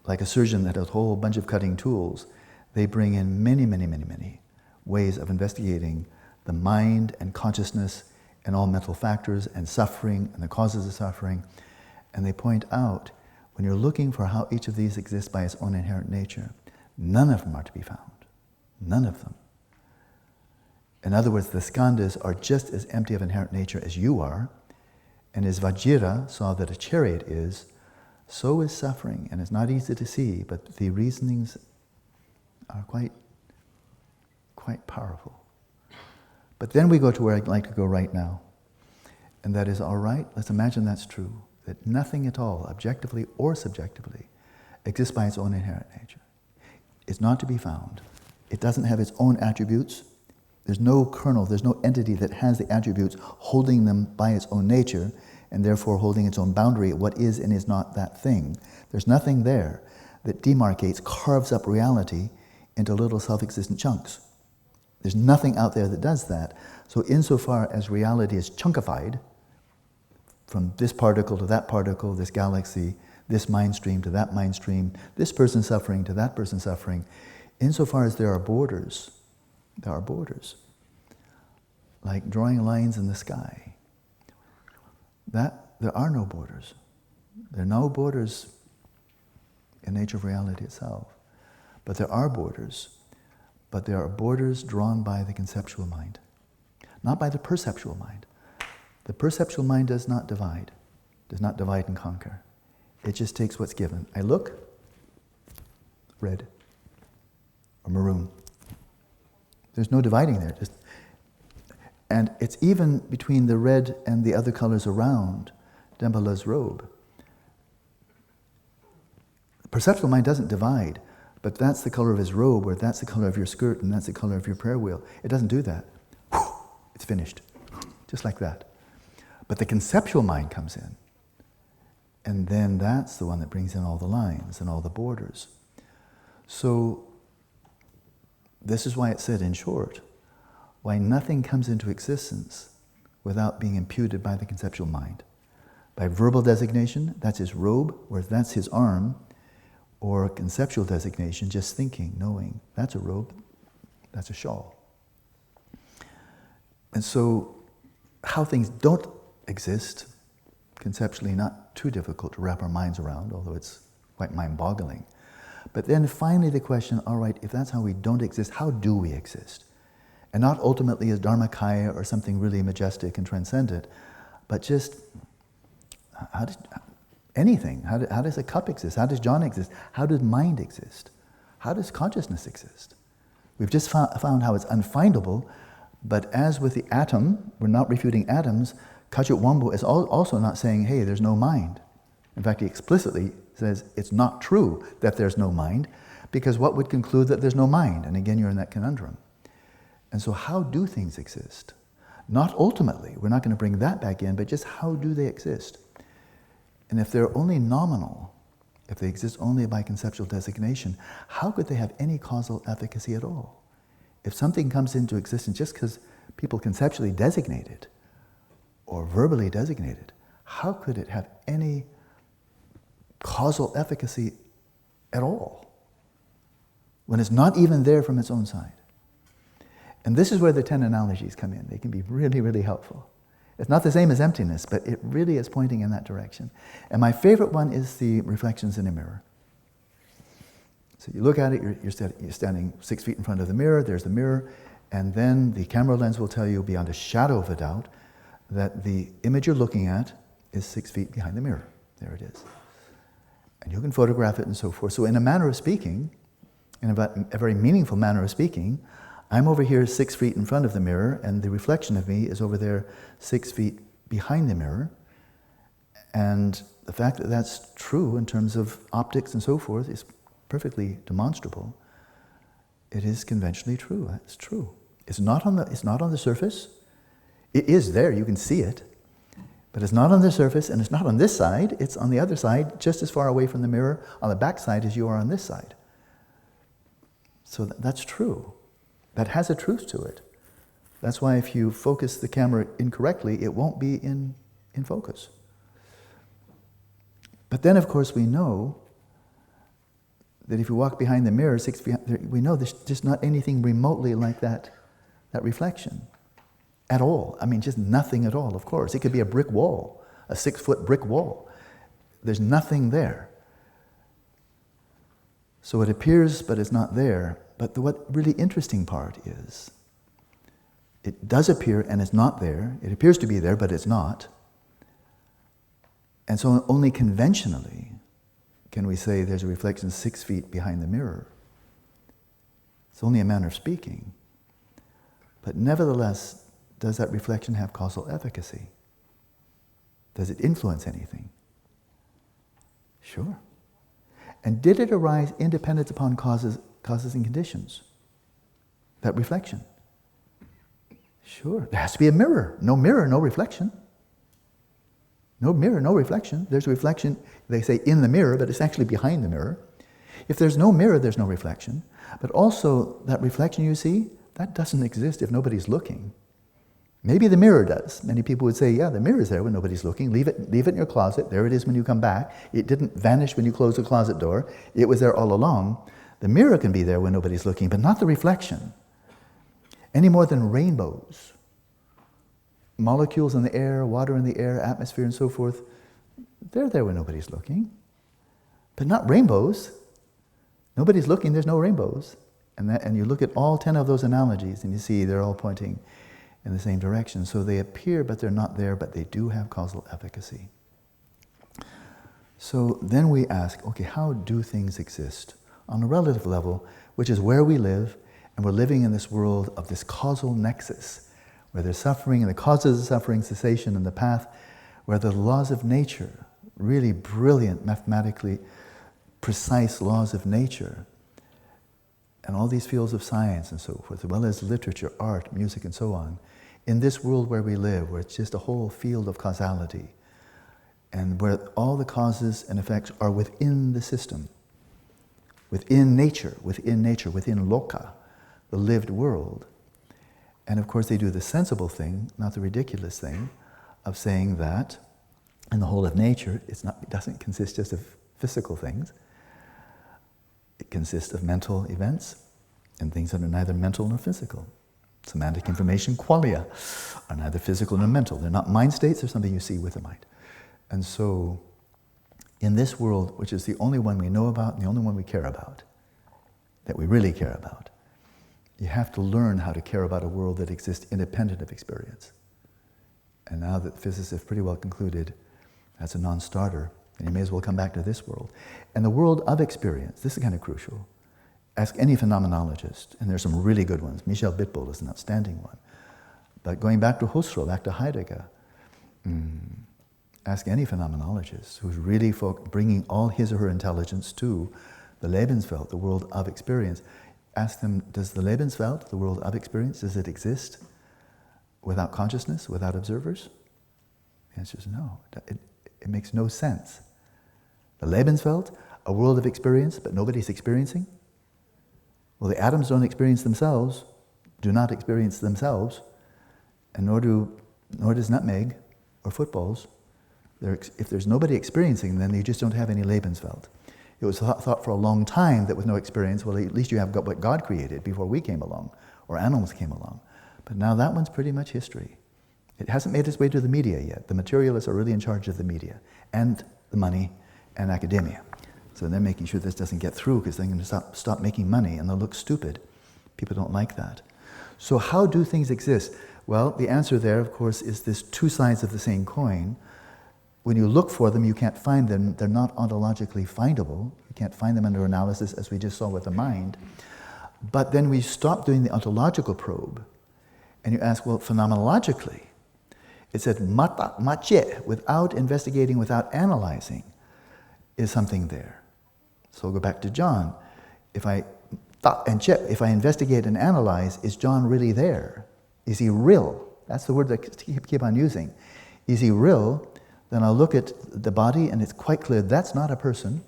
like a surgeon that has a whole bunch of cutting tools. They bring in many ways of investigating the mind and consciousness and all mental factors and suffering and the causes of suffering. And they point out, when you're looking for how each of these exists by its own inherent nature, none of them are to be found. None of them. In other words, the skandhas are just as empty of inherent nature as you are, and as Vajira saw that a chariot is, so is suffering, and it's not easy to see, but the reasonings are quite powerful. But then we go to where I'd like to go right now, and that is, all right, let's imagine that's true, that nothing at all, objectively or subjectively, exists by its own inherent nature. It's not to be found. It doesn't have its own attributes. There's no kernel, there's no entity that has the attributes holding them by its own nature and therefore holding its own boundary at what is and is not that thing. There's nothing there that demarcates, carves up reality into little self-existent chunks. There's nothing out there that does that. So insofar as reality is chunkified, from this particle to that particle, this galaxy, this mind stream to that mind stream, this person suffering to that person suffering, insofar as there are borders, like drawing lines in the sky. That there are no borders. There are no borders in nature of reality itself. But there are borders. But there are borders drawn by the conceptual mind, not by the perceptual mind. The perceptual mind does not divide and conquer. It just takes what's given. I look, red or maroon. There's no dividing there. And it's even between the red and the other colors around Dambala's robe. The perceptual mind doesn't divide, but that's the color of his robe, or that's the color of your skirt, and that's the color of your prayer wheel. It doesn't do that. It's finished. Just like that. But the conceptual mind comes in. And then that's the one that brings in all the lines and all the borders. So this is why it said, in short, why nothing comes into existence without being imputed by the conceptual mind. By verbal designation, that's his robe, or that's his arm, or conceptual designation, just thinking, knowing, that's a robe, that's a shawl. And so how things don't exist, conceptually not too difficult to wrap our minds around, although it's quite mind-boggling. But then finally the question, all right, if that's how we don't exist, how do we exist? And not ultimately as Dharmakaya or something really majestic and transcendent, but just anything. How does a cup exist? How does John exist? How does mind exist? How does consciousness exist? We've just found how it's unfindable, but as with the atom, we're not refuting atoms. Kachut Wambo is also not saying, hey, there's no mind. In fact, he explicitly says it's not true that there's no mind, because what would conclude that there's no mind? And again, you're in that conundrum. And so how do things exist? Not ultimately, we're not going to bring that back in, but just how do they exist? And if they're only nominal, if they exist only by conceptual designation, how could they have any causal efficacy at all? If something comes into existence just because people conceptually designate it, or verbally designate it, how could it have any causal efficacy at all when it's not even there from its own side? And this is where the 10 analogies come in. They can be really, really helpful. It's not the same as emptiness, but it really is pointing in that direction. And my favorite one is the reflections in a mirror. So you look at it, you're standing 6 feet in front of the mirror, there's the mirror, and then the camera lens will tell you beyond a shadow of a doubt that the image you're looking at is 6 feet behind the mirror. There it is. And you can photograph it and so forth. So in a manner of speaking, in a very meaningful manner of speaking, I'm over here 6 feet in front of the mirror, and the reflection of me is over there 6 feet behind the mirror. And the fact that that's true in terms of optics and so forth is perfectly demonstrable. It is conventionally true. It's true. It's not on the surface. It is there, you can see it, but it's not on the surface, and it's not on this side, it's on the other side, just as far away from the mirror on the back side as you are on this side. So that's true. That has a truth to it. That's why if you focus the camera incorrectly, it won't be in focus. But then, of course, we know that if you walk behind the mirror, 6 feet, we know there's just not anything remotely like that reflection. At all. I mean, just nothing at all, of course. It could be a brick wall, a 6-foot brick wall. There's nothing there. So it appears, but it's not there. But what really interesting part is, it does appear and it's not there. It appears to be there, but it's not. And so only conventionally can we say there's a reflection 6 feet behind the mirror. It's only a manner of speaking. But nevertheless, does that reflection have causal efficacy? Does it influence anything? Sure. And did it arise independent upon causes and conditions? that reflection. Sure, there has to be a mirror. No mirror, no reflection. No mirror, no reflection. There's a reflection, they say, in the mirror, but it's actually behind the mirror. If there's no mirror, there's no reflection. But also, that reflection you see, that doesn't exist if nobody's looking. Maybe the mirror does. Many people would say, yeah, the mirror's there when nobody's looking. Leave it in your closet. There it is when you come back. It didn't vanish when you close the closet door. It was there all along. The mirror can be there when nobody's looking, but not the reflection. Any more than rainbows. Molecules in the air, water in the air, atmosphere and so forth, they're there when nobody's looking. But not rainbows. Nobody's looking, there's no rainbows. And you look at all 10 of those analogies and you see they're all pointing in the same direction. So they appear, but they're not there, but they do have causal efficacy. So then we ask, okay, how do things exist? On a relative level, which is where we live, and we're living in this world of this causal nexus, where there's suffering and the causes of suffering, cessation, and the path, where the laws of nature, really brilliant, mathematically precise laws of nature, and all these fields of science and so forth, as well as literature, art, music, and so on, in this world where we live, where it's just a whole field of causality, and where all the causes and effects are within the system, within nature, within loka, the lived world. And of course they do the sensible thing, not the ridiculous thing, of saying that in the whole of nature, it doesn't consist just of physical things. It consists of mental events and things that are neither mental nor physical. Semantic information, qualia, are neither physical nor mental. They're not mind states, they're something you see with the mind. And so, in this world, which is the only one we know about and the only one we care about, that we really care about, you have to learn how to care about a world that exists independent of experience. And now that physicists have pretty well concluded that's a non-starter, then you may as well come back to this world. And the world of experience, this is kind of crucial. Ask any phenomenologist, and there's some really good ones. Michel Bitbol is an outstanding one. But going back to Husserl, back to Heidegger, ask any phenomenologist who's really bringing all his or her intelligence to the Lebenswelt, the world of experience. Ask them, does the Lebenswelt, the world of experience, does it exist without consciousness, without observers? The answer is no. It makes no sense. The Lebenswelt, a world of experience, but nobody's experiencing? Well, the atoms don't experience themselves, do not experience themselves, and nor does nutmeg or footballs. If there's nobody experiencing, then you just don't have any Lebenswelt. It was thought for a long time that with no experience, well, at least you have got what God created before we came along, or animals came along. But now that one's pretty much history. It hasn't made its way to the media yet. The materialists are really in charge of the media, and the money, and academia. So they're making sure this doesn't get through, because they're going to stop making money, and they'll look stupid. People don't like that. So how do things exist? Well, the answer there, of course, is this two sides of the same coin. When you look for them, you can't find them. They're not ontologically findable. You can't find them under analysis, as we just saw with the mind. But then we stop doing the ontological probe, and you ask, well, phenomenologically, it said mata, mache, without investigating, without analyzing, is something there. So we'll go back to John. If I investigate and analyze, is John really there? Is he real? That's the word that I keep on using. Is he real? Then I'll look at the body and it's quite clear that's not a person.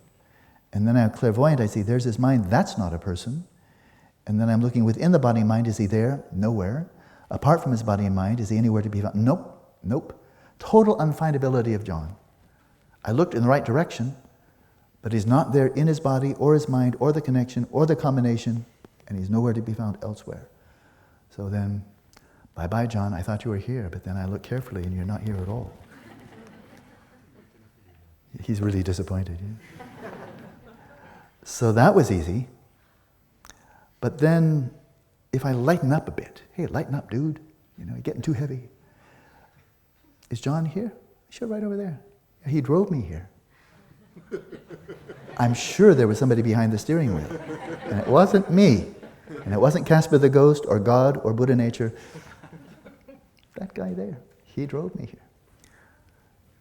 And then I'm clairvoyant, I see there's his mind, that's not a person. And then I'm looking within the body and mind, is he there? Nowhere. Apart from his body and mind, is he anywhere to be found? Nope. Total unfindability of John. I looked in the right direction, but he's not there in his body or his mind or the connection or the combination, and he's nowhere to be found elsewhere. So then, bye-bye, John, I thought you were here, but then I looked carefully and you're not here at all. He's really disappointed. Yeah? So that was easy. But then, if I lighten up a bit, hey, lighten up, dude. You're getting too heavy. Is John here? Sure, right over there. He drove me here. I'm sure there was somebody behind the steering wheel. And it wasn't me. And it wasn't Casper the Ghost or God or Buddha nature. That guy there, he drove me here.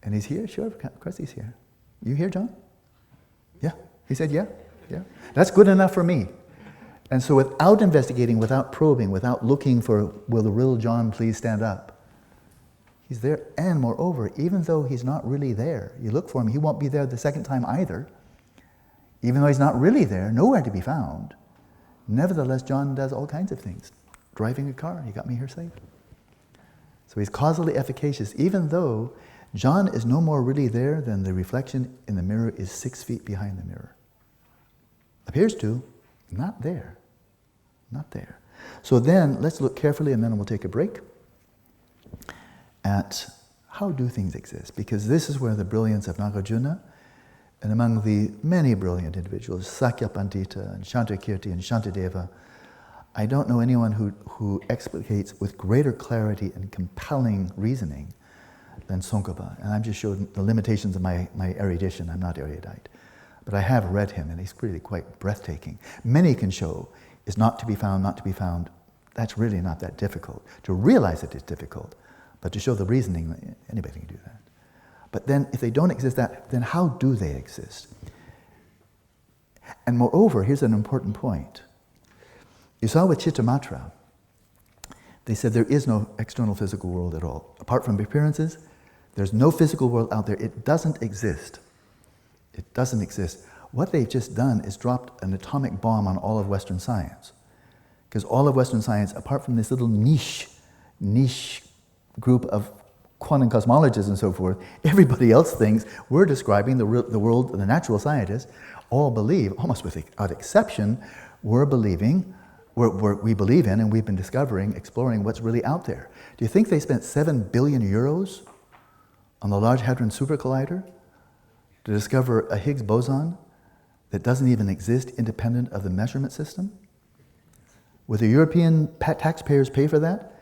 And he's here? Sure, of course he's here. You here, John? Yeah. He said, yeah. That's good enough for me. And so without investigating, without probing, without looking for, will the real John please stand up? He's there, and moreover, even though he's not really there, you look for him, he won't be there the second time either. Even though he's not really there, nowhere to be found, nevertheless, John does all kinds of things. Driving a car, he got me here safe. So he's causally efficacious, even though John is no more really there than the reflection in the mirror is 6 feet behind the mirror. Appears to, not there. Not there. So then, let's look carefully, and then we'll take a break, at how do things exist? Because this is where the brilliance of Nagarjuna, and among the many brilliant individuals, Sakya Pandita and Shantakirti and Shantadeva, I don't know anyone who explicates with greater clarity and compelling reasoning than Tsongkhapa. And I'm just showing the limitations of my erudition. I'm not erudite. But I have read him, and he's really quite breathtaking. Many can show is not to be found, not to be found. That's really not that difficult. To realize it is difficult, but to show the reasoning, anybody can do that. But then, if they don't exist, then how do they exist? And moreover, here's an important point. You saw with Chittamatra, they said there is no external physical world at all. Apart from appearances, there's no physical world out there. It doesn't exist. It doesn't exist. What they've just done is dropped an atomic bomb on all of Western science. Because all of Western science, apart from this little niche group of quantum cosmologists and so forth, everybody else thinks we're describing the world, the natural scientists all believe, almost without exception, we believe in, and we've been discovering, exploring what's really out there. Do you think they spent 7 billion euros on the Large Hadron Super Collider to discover a Higgs boson that doesn't even exist independent of the measurement system? Would the European taxpayers pay for that?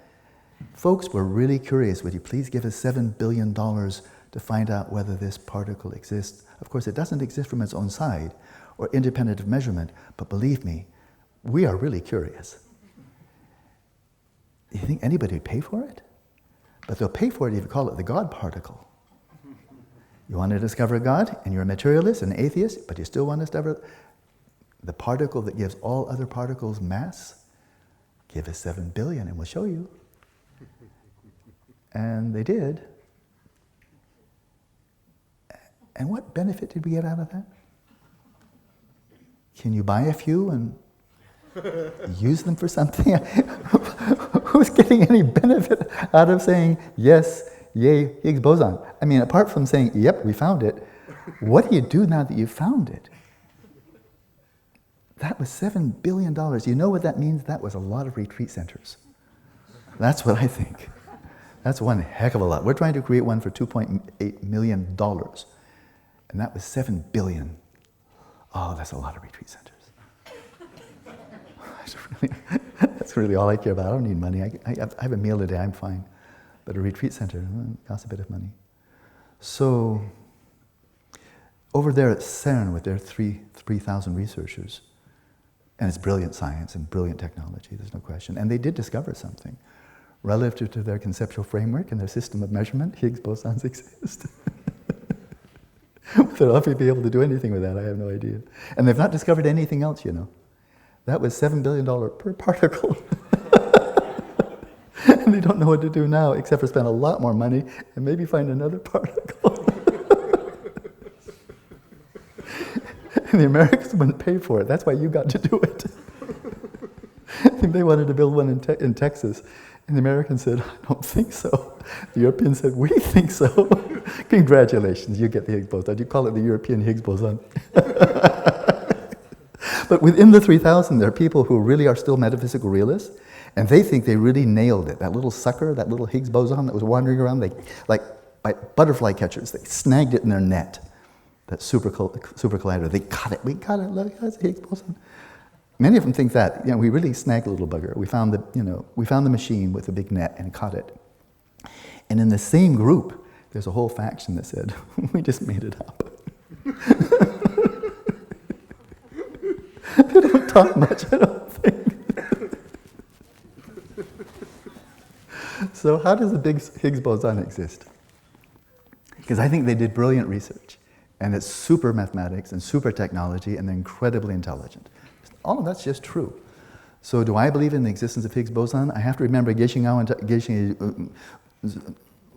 Folks, we're really curious. Would you please give us $7 billion to find out whether this particle exists? Of course, it doesn't exist from its own side or independent of measurement, but believe me, we are really curious. You think anybody would pay for it? But they'll pay for it if you call it the God particle. You want to discover God, and you're a materialist, an atheist, but you still want to discover the particle that gives all other particles mass? Give us 7 billion and we'll show you. And they did. And what benefit did we get out of that? Can you buy a few and use them for something? Who's getting any benefit out of saying, yes, yay, Higgs boson? I mean, apart from saying, yep, we found it, what do you do now that you've found it? That was $7 billion. You know what that means? That was a lot of retreat centers. That's what I think. That's one heck of a lot. We're trying to create one for $2.8 million. And that was 7 billion. Oh, that's a lot of retreat centers. That's really all I care about. I don't need money. I have a meal a day, I'm fine. But a retreat center costs a bit of money. So, over there at CERN with their 3,000 researchers, and it's brilliant science and brilliant technology, there's no question. And they did discover something. Relative to their conceptual framework and their system of measurement, Higgs bosons exist. Whether they'll ever be able to do anything with that, I have no idea. And they've not discovered anything else, you know. That was $7 billion per particle. And they don't know what to do now, except for spend a lot more money and maybe find another particle. And the Americans wouldn't pay for it. That's why you got to do it. I think they wanted to build one in Texas. And the Americans said, I don't think so. The Europeans said, we think so. Congratulations, you get the Higgs boson. You call it the European Higgs boson. But within the 3,000, there are people who really are still metaphysical realists, and they think they really nailed it. That little sucker, that little Higgs boson that was wandering around, like by butterfly catchers, they snagged it in their net. That super collider, they caught it. We got it, look, that's a Higgs boson. Many of them think that, we really snagged the little bugger. We found the machine with the big net and caught it. And in the same group, there's a whole faction that said, we just made it up. They don't talk much, I don't think. So how does the big Higgs boson exist? Because I think they did brilliant research. And it's super mathematics and super technology, and they're incredibly intelligent. All of that's just true. So do I believe in the existence of Higgs boson? I have to remember Geshe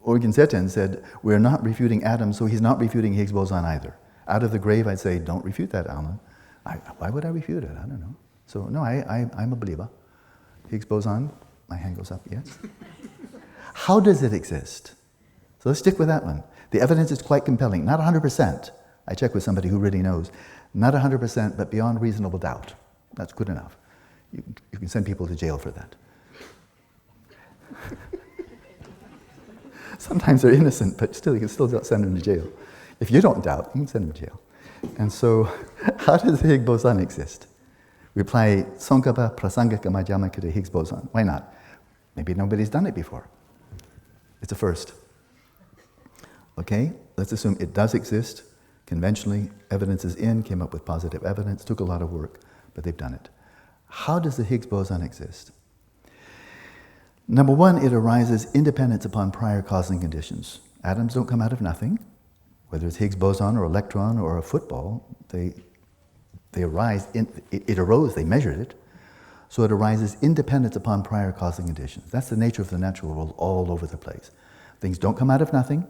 Orgen Zetten said, we're not refuting atoms, so he's not refuting Higgs boson either. Out of the grave, I'd say, don't refute that, Alan. Why would I refute it? I don't know. So no, I'm a believer. Higgs boson, my hand goes up, yes. How does it exist? So let's stick with that one. The evidence is quite compelling. Not 100%. I checked with somebody who really knows. Not 100%, but beyond reasonable doubt. That's good enough. You can send people to jail for that. Sometimes they're innocent, but still, you can still send them to jail. If you don't doubt, you can send them to jail. And so, how does the Higgs boson exist? We apply Tsongkhapa Prasangika Madhyamaka to Higgs boson. Why not? Maybe nobody's done it before. It's a first. Okay, let's assume it does exist. Conventionally, evidence is in, came up with positive evidence, took a lot of work, but they've done it. How does the Higgs boson exist? Number one, it arises independent upon prior causing conditions. Atoms don't come out of nothing. Whether it's Higgs boson or electron or a football, they arise, it arose, they measured it. So it arises independent upon prior causing conditions. That's the nature of the natural world all over the place. Things don't come out of nothing.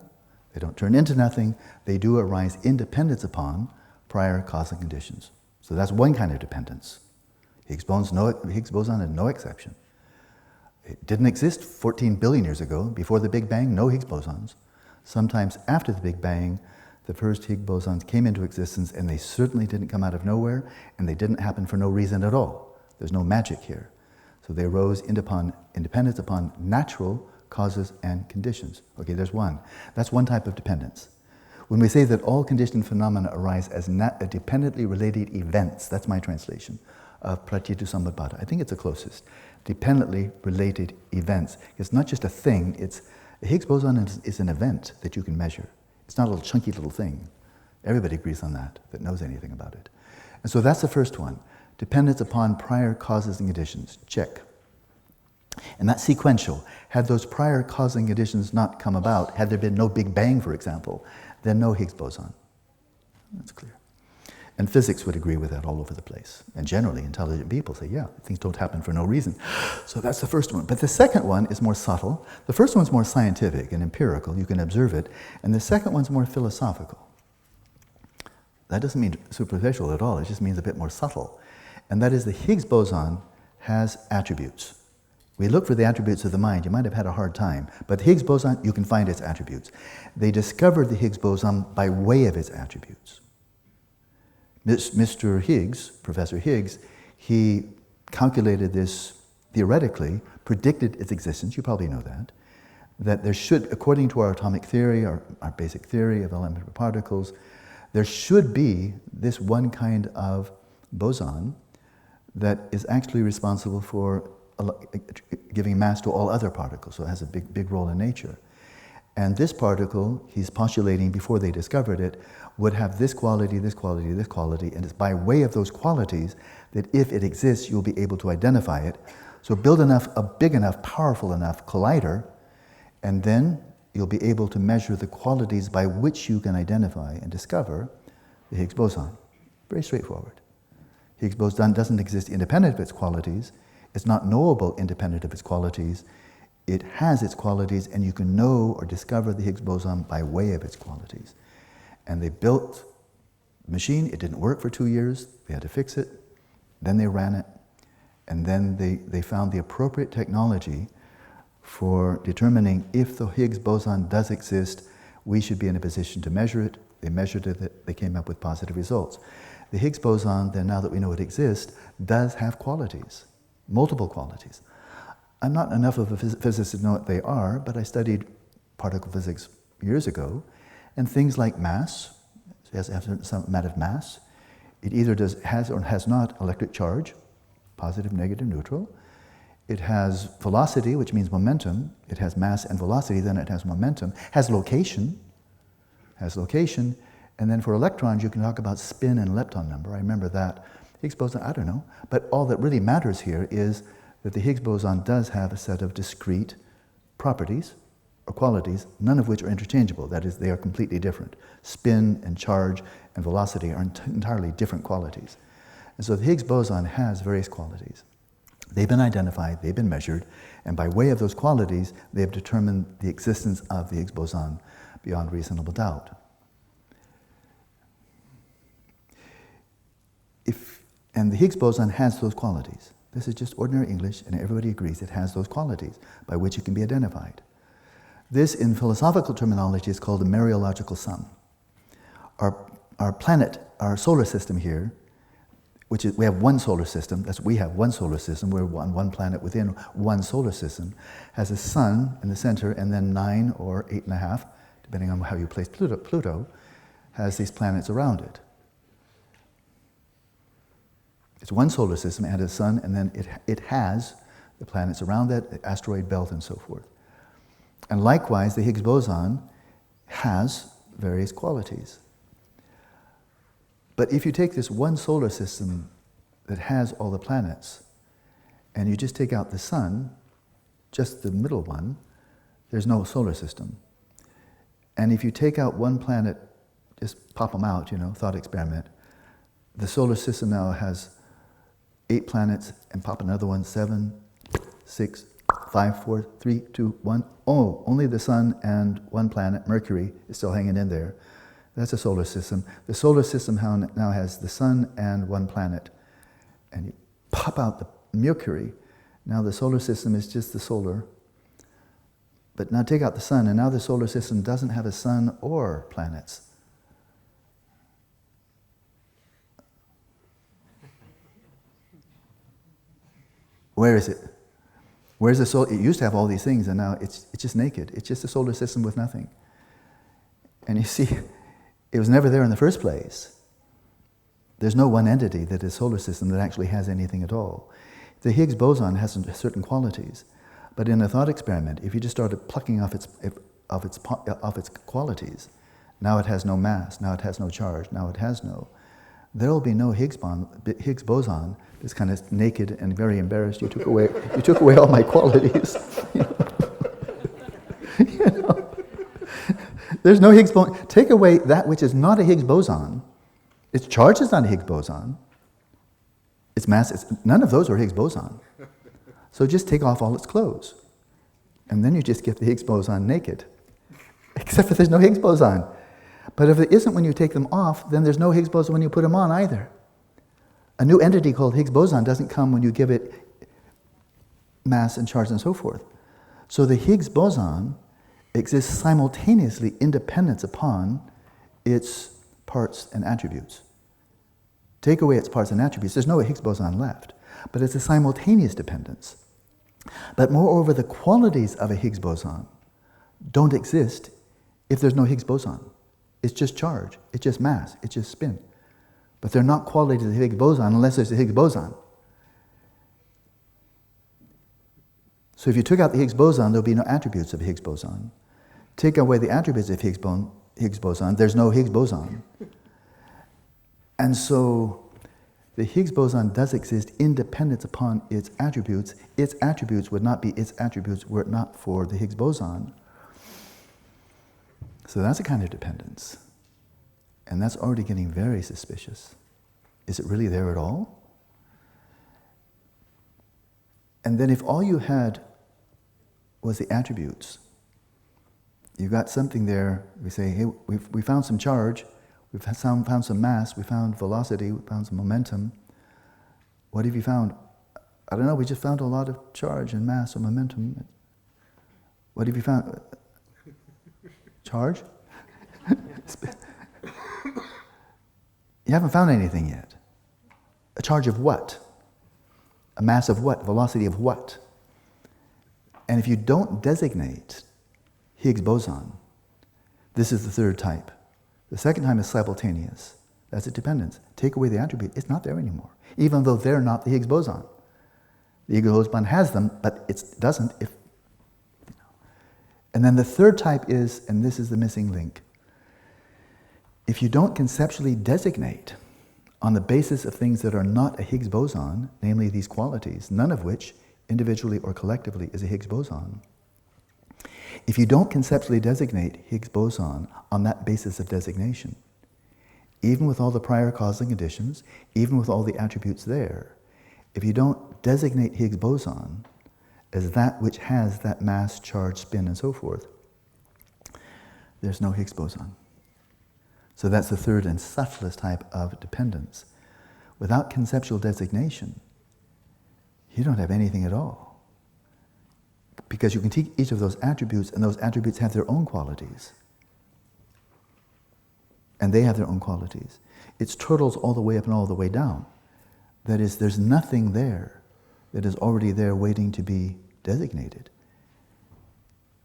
They don't turn into nothing. They do arise independent upon prior causing conditions. So that's one kind of dependence. Higgs boson is no exception. It didn't exist 14 billion years ago. Before the Big Bang, no Higgs bosons. Sometimes after the Big Bang, the first Higgs bosons came into existence, and they certainly didn't come out of nowhere, and they didn't happen for no reason at all. There's no magic here. So they arose independent upon natural causes and conditions. Okay, there's one. That's one type of dependence. When we say that all conditioned phenomena arise as dependently related events, that's my translation of Pratitya Samudpada. I think it's the closest. Dependently related events. It's not just a thing, the Higgs boson is an event that you can measure. It's not a little chunky little thing. Everybody agrees on that knows anything about it. And so that's the first one. Dependence upon prior causes and conditions. Check. And that's sequential. Had those prior causing conditions not come about, had there been no Big Bang, for example, then no Higgs boson. That's clear. And physics would agree with that all over the place. And generally, intelligent people say, yeah, things don't happen for no reason. So that's the first one. But the second one is more subtle. The first one's more scientific and empirical. You can observe it. And the second one's more philosophical. That doesn't mean superficial at all. It just means a bit more subtle. And that is the Higgs boson has attributes. We look for the attributes of the mind. You might have had a hard time. But the Higgs boson, you can find its attributes. They discovered the Higgs boson by way of its attributes. Mr. Higgs, Professor Higgs, he calculated this theoretically, predicted its existence, you probably know that there should, according to our atomic theory, our basic theory of elementary particles, there should be this one kind of boson that is actually responsible for giving mass to all other particles, so it has a big role in nature. And this particle, he's postulating before they discovered it, would have this quality, this quality, this quality, and it's by way of those qualities that if it exists, you'll be able to identify it. So build a big enough, powerful enough collider, and then you'll be able to measure the qualities by which you can identify and discover the Higgs boson. Very straightforward. Higgs boson doesn't exist independent of its qualities. It's not knowable independent of its qualities. It has its qualities, and you can know or discover the Higgs boson by way of its qualities. And they built the machine. It didn't work for 2 years. They had to fix it. Then they ran it. And then they found the appropriate technology for determining if the Higgs boson does exist, we should be in a position to measure it. They measured it. They came up with positive results. The Higgs boson, then now that we know it exists, does have qualities, multiple qualities. I'm not enough of a physicist to know what they are, but I studied particle physics years ago, and things like mass, it has some amount of mass. It either has or has not electric charge, positive, negative, neutral. It has velocity, which means momentum. It has mass and velocity, then it has momentum. Has location, and then for electrons, you can talk about spin and lepton number. I remember that. Higgs boson, I don't know. But all that really matters here is that the Higgs boson does have a set of discrete properties or qualities, none of which are interchangeable. That is, they are completely different. Spin and charge and velocity are entirely different qualities. And so the Higgs boson has various qualities. They've been identified, they've been measured, and by way of those qualities, they've determined the existence of the Higgs boson beyond reasonable doubt. And the Higgs boson has those qualities. This is just ordinary English, and everybody agrees it has those qualities by which it can be identified. This, in philosophical terminology, is called the mereological sum. Our planet, our solar system here, which is, we have one solar system, we have one solar system, we're one planet within one solar system, has a sun in the center, and then 9 or 8.5, depending on how you place Pluto, has these planets around it. It's one solar system and a sun, and then it has the planets around that, the asteroid belt, and so forth. And likewise, the Higgs boson has various qualities. But if you take this one solar system that has all the planets, and you just take out the sun, just the middle one, there's no solar system. And if you take out one planet, just pop them out, thought experiment, the solar system now has 8 planets, and pop another one, 7, 6, 5, 4, 3, 2, 1. Oh, only the sun and one planet, Mercury, is still hanging in there. That's a solar system. The solar system now has the sun and one planet. And you pop out the Mercury. Now the solar system is just the solar. But now take out the sun, and now the solar system doesn't have a sun or planets. Where is it? Where's the solar? It used to have all these things, and now it's just naked. It's just a solar system with nothing. And you see, it was never there in the first place. There's no one entity that is a solar system that actually has anything at all. The Higgs boson has some certain qualities, but in a thought experiment, if you just started plucking off its qualities, now it has no mass, now it has no charge, now it has no. There will be no Higgs boson. It's kind of naked and very embarrassed. You took away all my qualities. There's no Higgs boson. Take away that which is not a Higgs boson. Its charge is not a Higgs boson. Its mass, none of those are Higgs boson. So just take off all its clothes. And then you just get the Higgs boson naked. Except that there's no Higgs boson. But if it isn't when you take them off, then there's no Higgs boson when you put them on either. A new entity called Higgs boson doesn't come when you give it mass and charge and so forth. So the Higgs boson exists simultaneously independent upon its parts and attributes. Take away its parts and attributes, there's no Higgs boson left. But it's a simultaneous dependence. But moreover, the qualities of a Higgs boson don't exist if there's no Higgs boson. It's just charge, it's just mass, it's just spin. But they're not qualities of the Higgs boson unless there's a Higgs boson. So if you took out the Higgs boson, there'll be no attributes of Higgs boson. Take away the attributes of Higgs boson, there's no Higgs boson. And so the Higgs boson does exist independent upon its attributes. Its attributes would not be its attributes were it not for the Higgs boson. So that's a kind of dependence. And that's already getting very suspicious. Is it really there at all? And then if all you had was the attributes, you got something there, we say, hey, we found some charge, we've found some mass, we found velocity, we found some momentum. What have you found? I don't know, we just found a lot of charge and mass and momentum. What have you found? Charge? You haven't found anything yet. A charge of what? A mass of what? Velocity of what? And if you don't designate Higgs boson, this is the third type. The second type is simultaneous. That's a dependence. Take away the attribute, it's not there anymore, even though they're not the Higgs boson. The Higgs boson has them, but it doesn't if. And then the third type is, and this is the missing link, if you don't conceptually designate on the basis of things that are not a Higgs boson, namely these qualities, none of which, individually or collectively, is a Higgs boson. If you don't conceptually designate Higgs boson on that basis of designation, even with all the prior causal conditions, even with all the attributes there, If you don't designate Higgs boson as that which has that mass, charge, spin, and so forth, there's no Higgs boson. So that's the third and subtlest type of dependence. Without conceptual designation, you don't have anything at all. Because you can take each of those attributes, and those attributes have their own qualities. And they have their own qualities. It's turtles all the way up and all the way down. That is, there's nothing there that is already there waiting to be designated.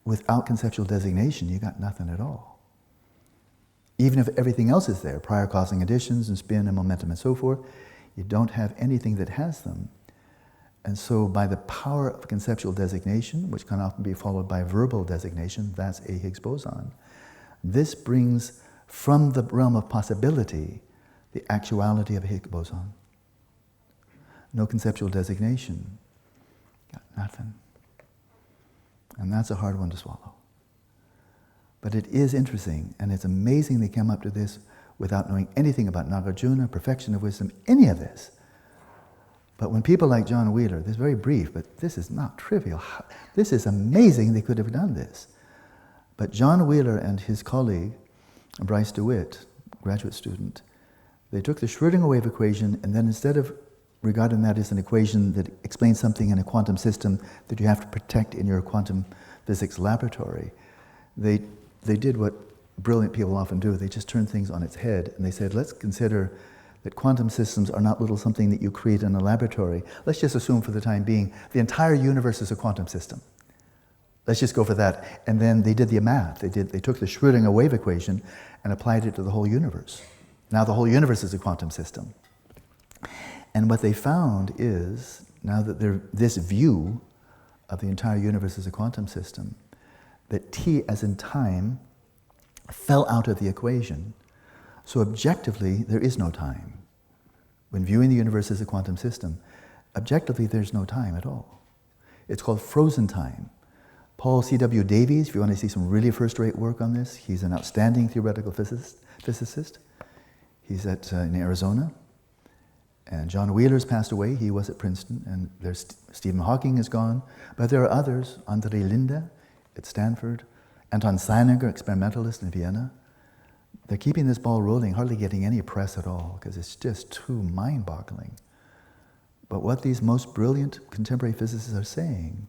Without conceptual designation, you got nothing at all. Even if everything else is there, prior causing additions and spin and momentum and so forth, you don't have anything that has them. And so by the power of conceptual designation, which can often be followed by verbal designation, that's a Higgs boson, this brings from the realm of possibility the actuality of a Higgs boson. No conceptual designation, got nothing. And that's a hard one to swallow. But it is interesting, and it's amazing they came up to this without knowing anything about Nagarjuna, perfection of wisdom, any of this. But when people like John Wheeler, this is very brief, but this is not trivial. This is amazing they could have done this. But John Wheeler and his colleague, Bryce DeWitt, graduate student, they took the Schrödinger wave equation, and then instead of regarding that as an equation that explains something in a quantum system that you have to protect in your quantum physics laboratory, they did what brilliant people often do. They just turned things on its head, and they said, let's consider that quantum systems are not little something that you create in a laboratory. Let's just assume for the time being the entire universe is a quantum system. Let's just go for that. And then they did the math. They took the Schrödinger wave equation and applied it to the whole universe. Now the whole universe is a quantum system. And what they found is, now that this view of the entire universe as a quantum system, that t as in time fell out of the equation. So objectively, there is no time. When viewing the universe as a quantum system, objectively there's no time at all. It's called frozen time. Paul C.W. Davies, if you want to see some really first-rate work on this, he's an outstanding theoretical physicist. He's in Arizona. And John Wheeler's passed away. He was at Princeton. And there's Stephen Hawking is gone. But there are others. André Linde at Stanford. Anton Seiniger, experimentalist in Vienna. They're keeping this ball rolling, hardly getting any press at all, because it's just too mind-boggling. But what these most brilliant contemporary physicists are saying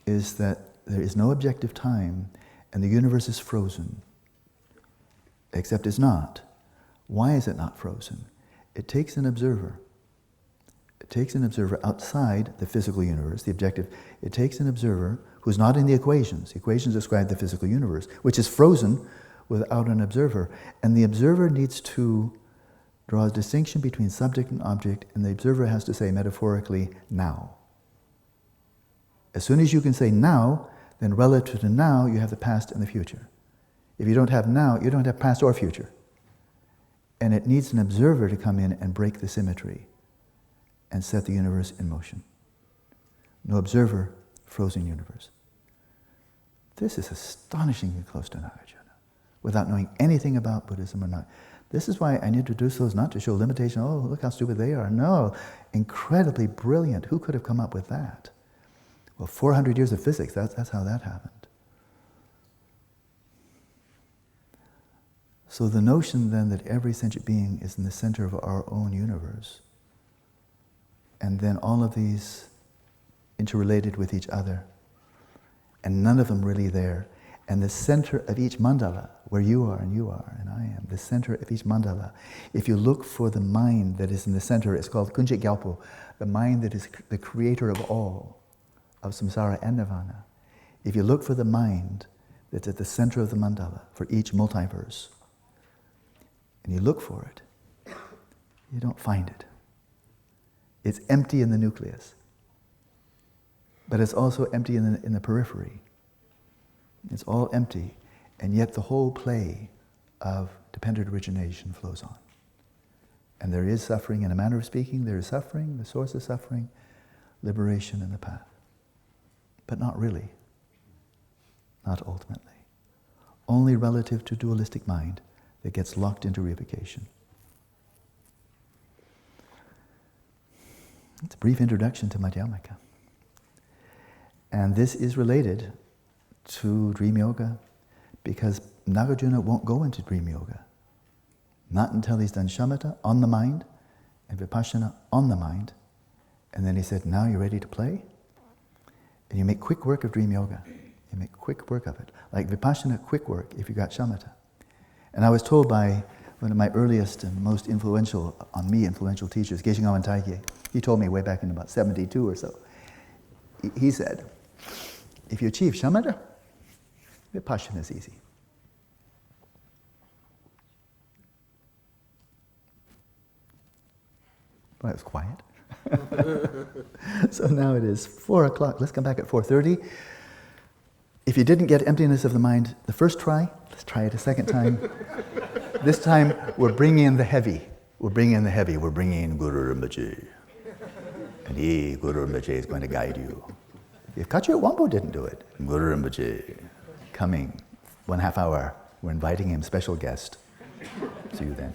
is that there is no objective time, and the universe is frozen. Except it's not. Why is it not frozen? It takes an observer. It takes an observer outside the physical universe, the objective. It takes an observer who's not in the equations. The equations describe the physical universe, which is frozen without an observer. And the observer needs to draw a distinction between subject and object, and the observer has to say metaphorically, now. As soon as you can say now, then relative to now, you have the past and the future. If you don't have now, you don't have past or future. And it needs an observer to come in and break the symmetry and set the universe in motion. No observer, frozen universe. This is astonishingly close to Nagarjuna, without knowing anything about Buddhism or not. This is why I introduce those not to show limitation. Oh, look how stupid they are. No, incredibly brilliant. Who could have come up with that? Well, 400 years of physics, that's how that happened. So the notion then that every sentient being is in the center of our own universe, and then all of these interrelated with each other, and none of them really there, and the center of each mandala, where you are and I am, the center of each mandala, if you look for the mind that is in the center, it's called Kunjit Gyalpo, the mind that is the creator of all, of samsara and nirvana. If you look for the mind that's at the center of the mandala, for each multiverse, and you look for it, you don't find it. It's empty in the nucleus, but it's also empty in the periphery. It's all empty, and yet the whole play of dependent origination flows on. And there is suffering, in a manner of speaking, there is suffering, the source of suffering, liberation, and the path. But not really. Not ultimately. Only relative to dualistic mind that gets locked into reification. It's a brief introduction to Madhyamaka. And this is related to dream yoga because Nagarjuna won't go into dream yoga. Not until he's done shamatha on the mind and vipassana on the mind. And then he said, now you're ready to play? And you make quick work of dream yoga. You make quick work of it. Like vipassana, quick work if you got shamatha. And I was told by one of my earliest and most influential teachers, Geshe Gawan Taikye, he told me way back in about 72 or so, he said, if you achieve shamatha, vipassana is easy. Well, it was quiet. So now it is 4 o'clock. Let's come back at 4:30. If you didn't get emptiness of the mind the first try, let's try it a second time. This time we're bringing in the heavy. We're bringing in Guru Rinpoche. And Guru Rinpoche, is going to guide you. If Kachiyot Wampo didn't do it, Guru Rinpoche, coming 1/2 hour. We're inviting him, special guest. See you then.